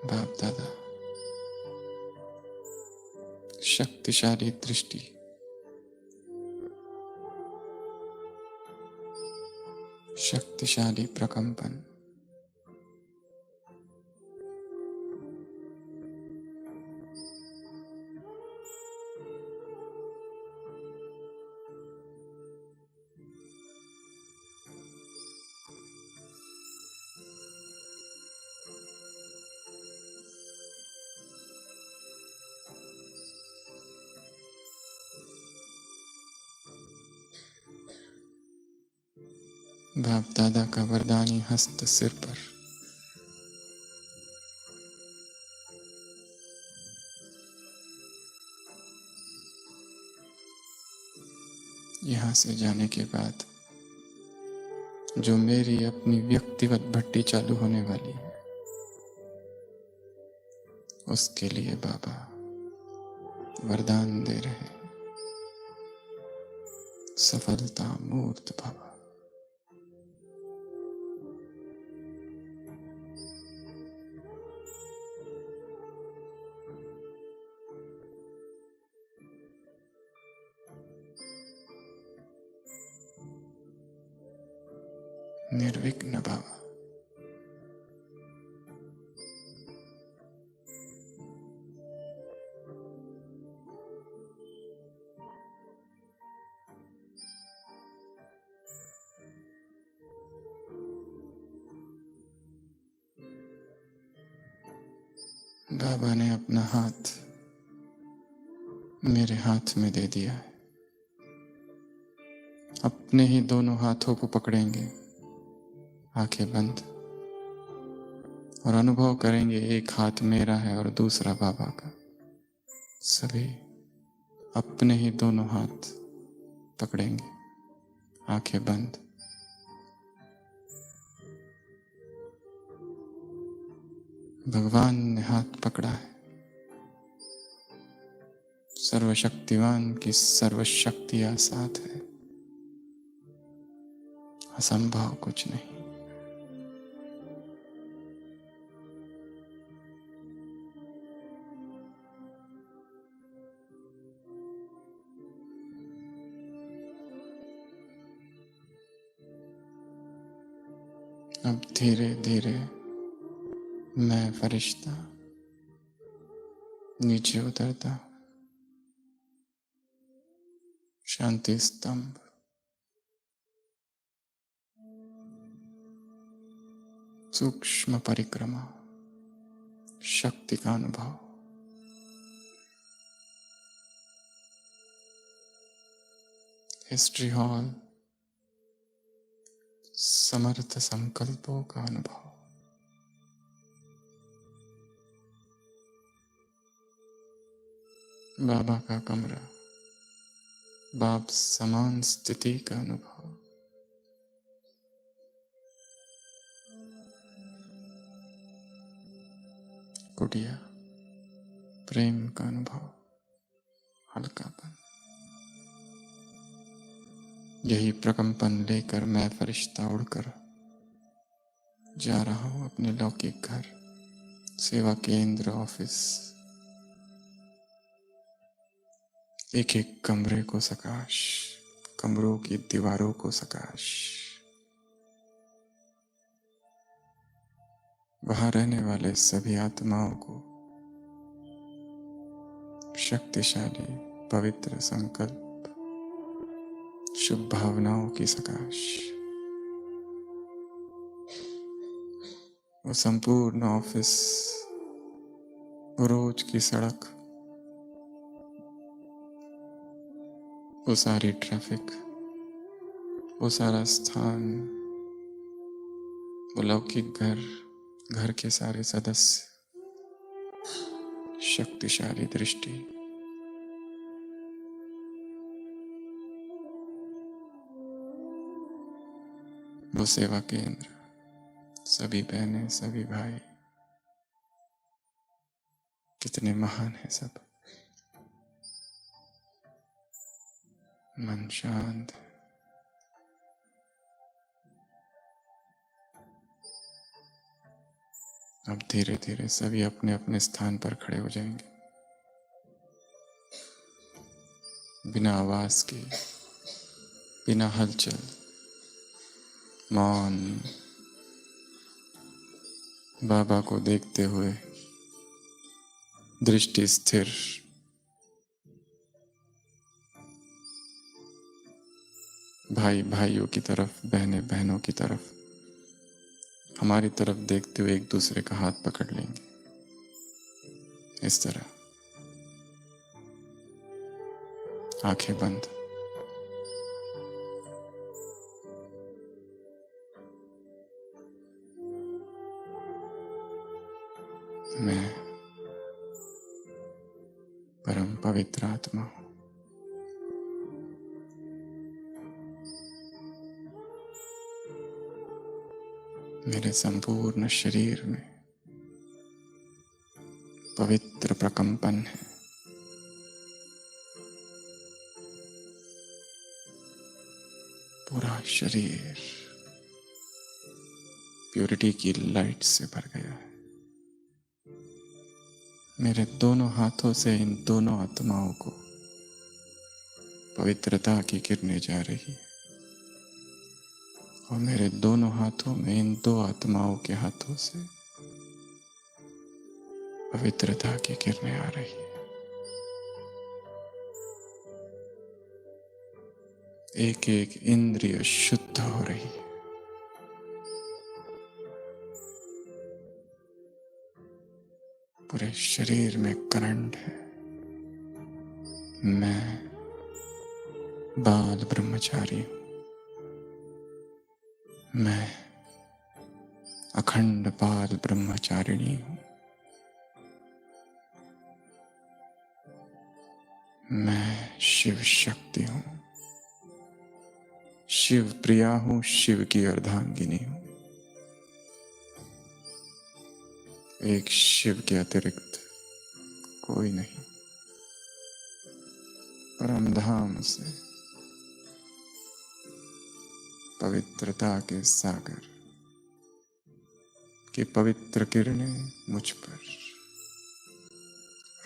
बाप दादा शक्तिशाली दृष्टि, शक्तिशाली प्रकंपन, बाप दादा का वरदानी हस्त सिर पर। यहां से जाने के बाद जो मेरी अपनी व्यक्तिगत भट्टी चालू होने वाली है, उसके लिए बाबा वरदान दे रहे हैं। सफलता मूर्त बाबा। निर्विघ्न बाबा। बाबा ने अपना हाथ मेरे हाथ में दे दिया है। अपने ही दोनों हाथों को पकड़ेंगे, आंखें बंद, और अनुभव करेंगे एक हाथ मेरा है और दूसरा बाबा का। सभी अपने ही दोनों हाथ पकड़ेंगे, आंखें बंद। भगवान ने हाथ पकड़ा है। सर्वशक्तिवान की सर्वशक्तियां साथ है। असंभव कुछ नहीं। अब धीरे धीरे मैं फरिश्ता नीचे उतरता। शांति स्तंभ, सूक्ष्म परिक्रमा, शक्ति का अनुभव। हिस्ट्री हॉल, समर्थ संकल्पों का अनुभव। बाबा का कमरा, बाप समान स्थिति का अनुभव। कुटिया, प्रेम का अनुभव, हल्कापन। यही प्रकंपन लेकर मैं फरिश्ता उड़कर जा रहा हूं अपने लौकिक घर, सेवा केंद्र, ऑफिस। एक एक कमरे को सकाश, कमरों की दीवारों को सकाश। वहां रहने वाले सभी आत्माओं को शक्तिशाली पवित्र संकल्प, शुभ भावनाओं की सकाश। वो संपूर्ण ऑफिस वो रोज की सड़क, वो सारी ट्रैफिक, वो सारा स्थान, वो लौकिक घर, घर के सारे सदस्य, शक्तिशाली दृष्टि, वो सेवा केंद्र, सभी बहनें, सभी भाई, कितने महान है सब। मन शांत, अब धीरे धीरे सभी अपने अपने स्थान पर खड़े हो जाएंगे, बिना आवाज के, बिना हलचल, मौन, बाबा को देखते हुए, दृष्टि स्थिर। भाई भाइयों की तरफ, बहनें बहनों की तरफ, हमारी तरफ देखते हुए एक दूसरे का हाथ पकड़ लेंगे, इस तरह, आंखें बंद। मैं परम पवित्र आत्मा हूं। मेरे संपूर्ण शरीर में पवित्र प्रकंपन है। पूरा शरीर प्योरिटी की लाइट से भर गया है। मेरे दोनों हाथों से इन दोनों आत्माओं को पवित्रता की किरणें जा रही है, और मेरे दोनों हाथों में इन दो आत्माओं के हाथों से पवित्रता की किरणें आ रही है। एक एक इंद्रिय शुद्ध हो रही है। पूरे शरीर में करंट है। मैं बाल ब्रह्मचारी हूं। मैं अखंड बाल ब्रह्मचारिणी हूं। मैं शिव शक्ति हूं, शिव प्रिया हूं, शिव की अर्धांगिनी हूं। एक शिव के अतिरिक्त कोई नहीं। परम धाम से पवित्रता के सागर की पवित्र किरणें मुझ पर,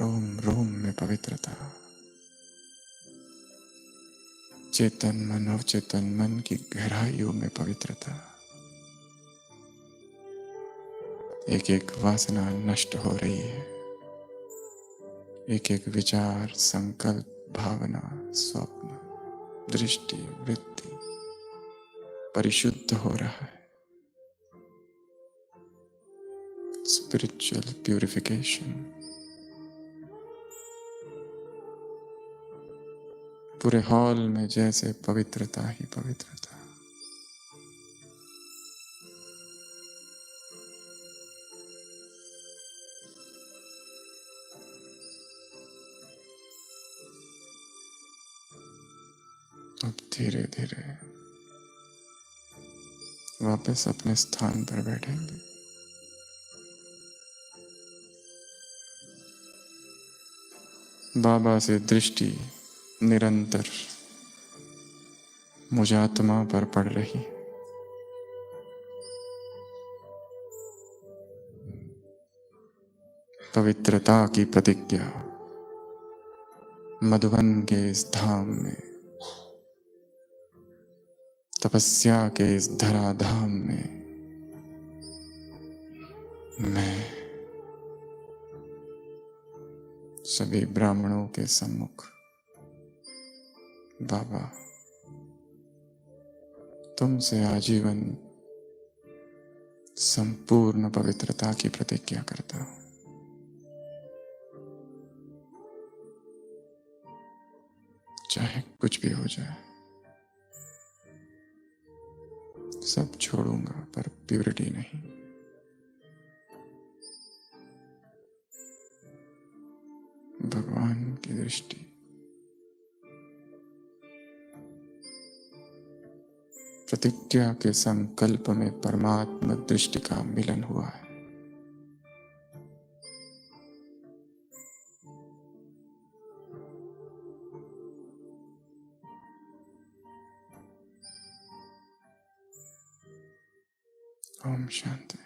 रोम रोम में पवित्रता, चेतन मन अवचेतन मन की गहराइयों में पवित्रता। एक एक वासना नष्ट हो रही है। एक एक विचार, संकल्प, भावना, स्वप्न, दृष्टि, वृत्ति परिशुद्ध हो रहा है। Spiritual purification. पूरे हॉल में जैसे पवित्रता ही पवित्रता। अब धीरे धीरे वापस अपने स्थान पर बैठेंगे। बाबा से दृष्टि निरंतर मुझ आत्मा पर पड़ रही। पवित्रता की प्रतिज्ञा मधुबन के इस धाम में, तपस्या के इस धराधाम में मैं सभी ब्राह्मणों के सम्मुख, बाबा तुमसे आजीवन संपूर्ण पवित्रता की प्रतिज्ञा करता हूं। चाहे कुछ भी हो जाए, सब छोड़ूंगा पर प्योरिटी नहीं। भगवान की दृष्टि, प्रतिज्ञा के संकल्प में परमात्मा दृष्टि का मिलन हुआ है। ओम शांति।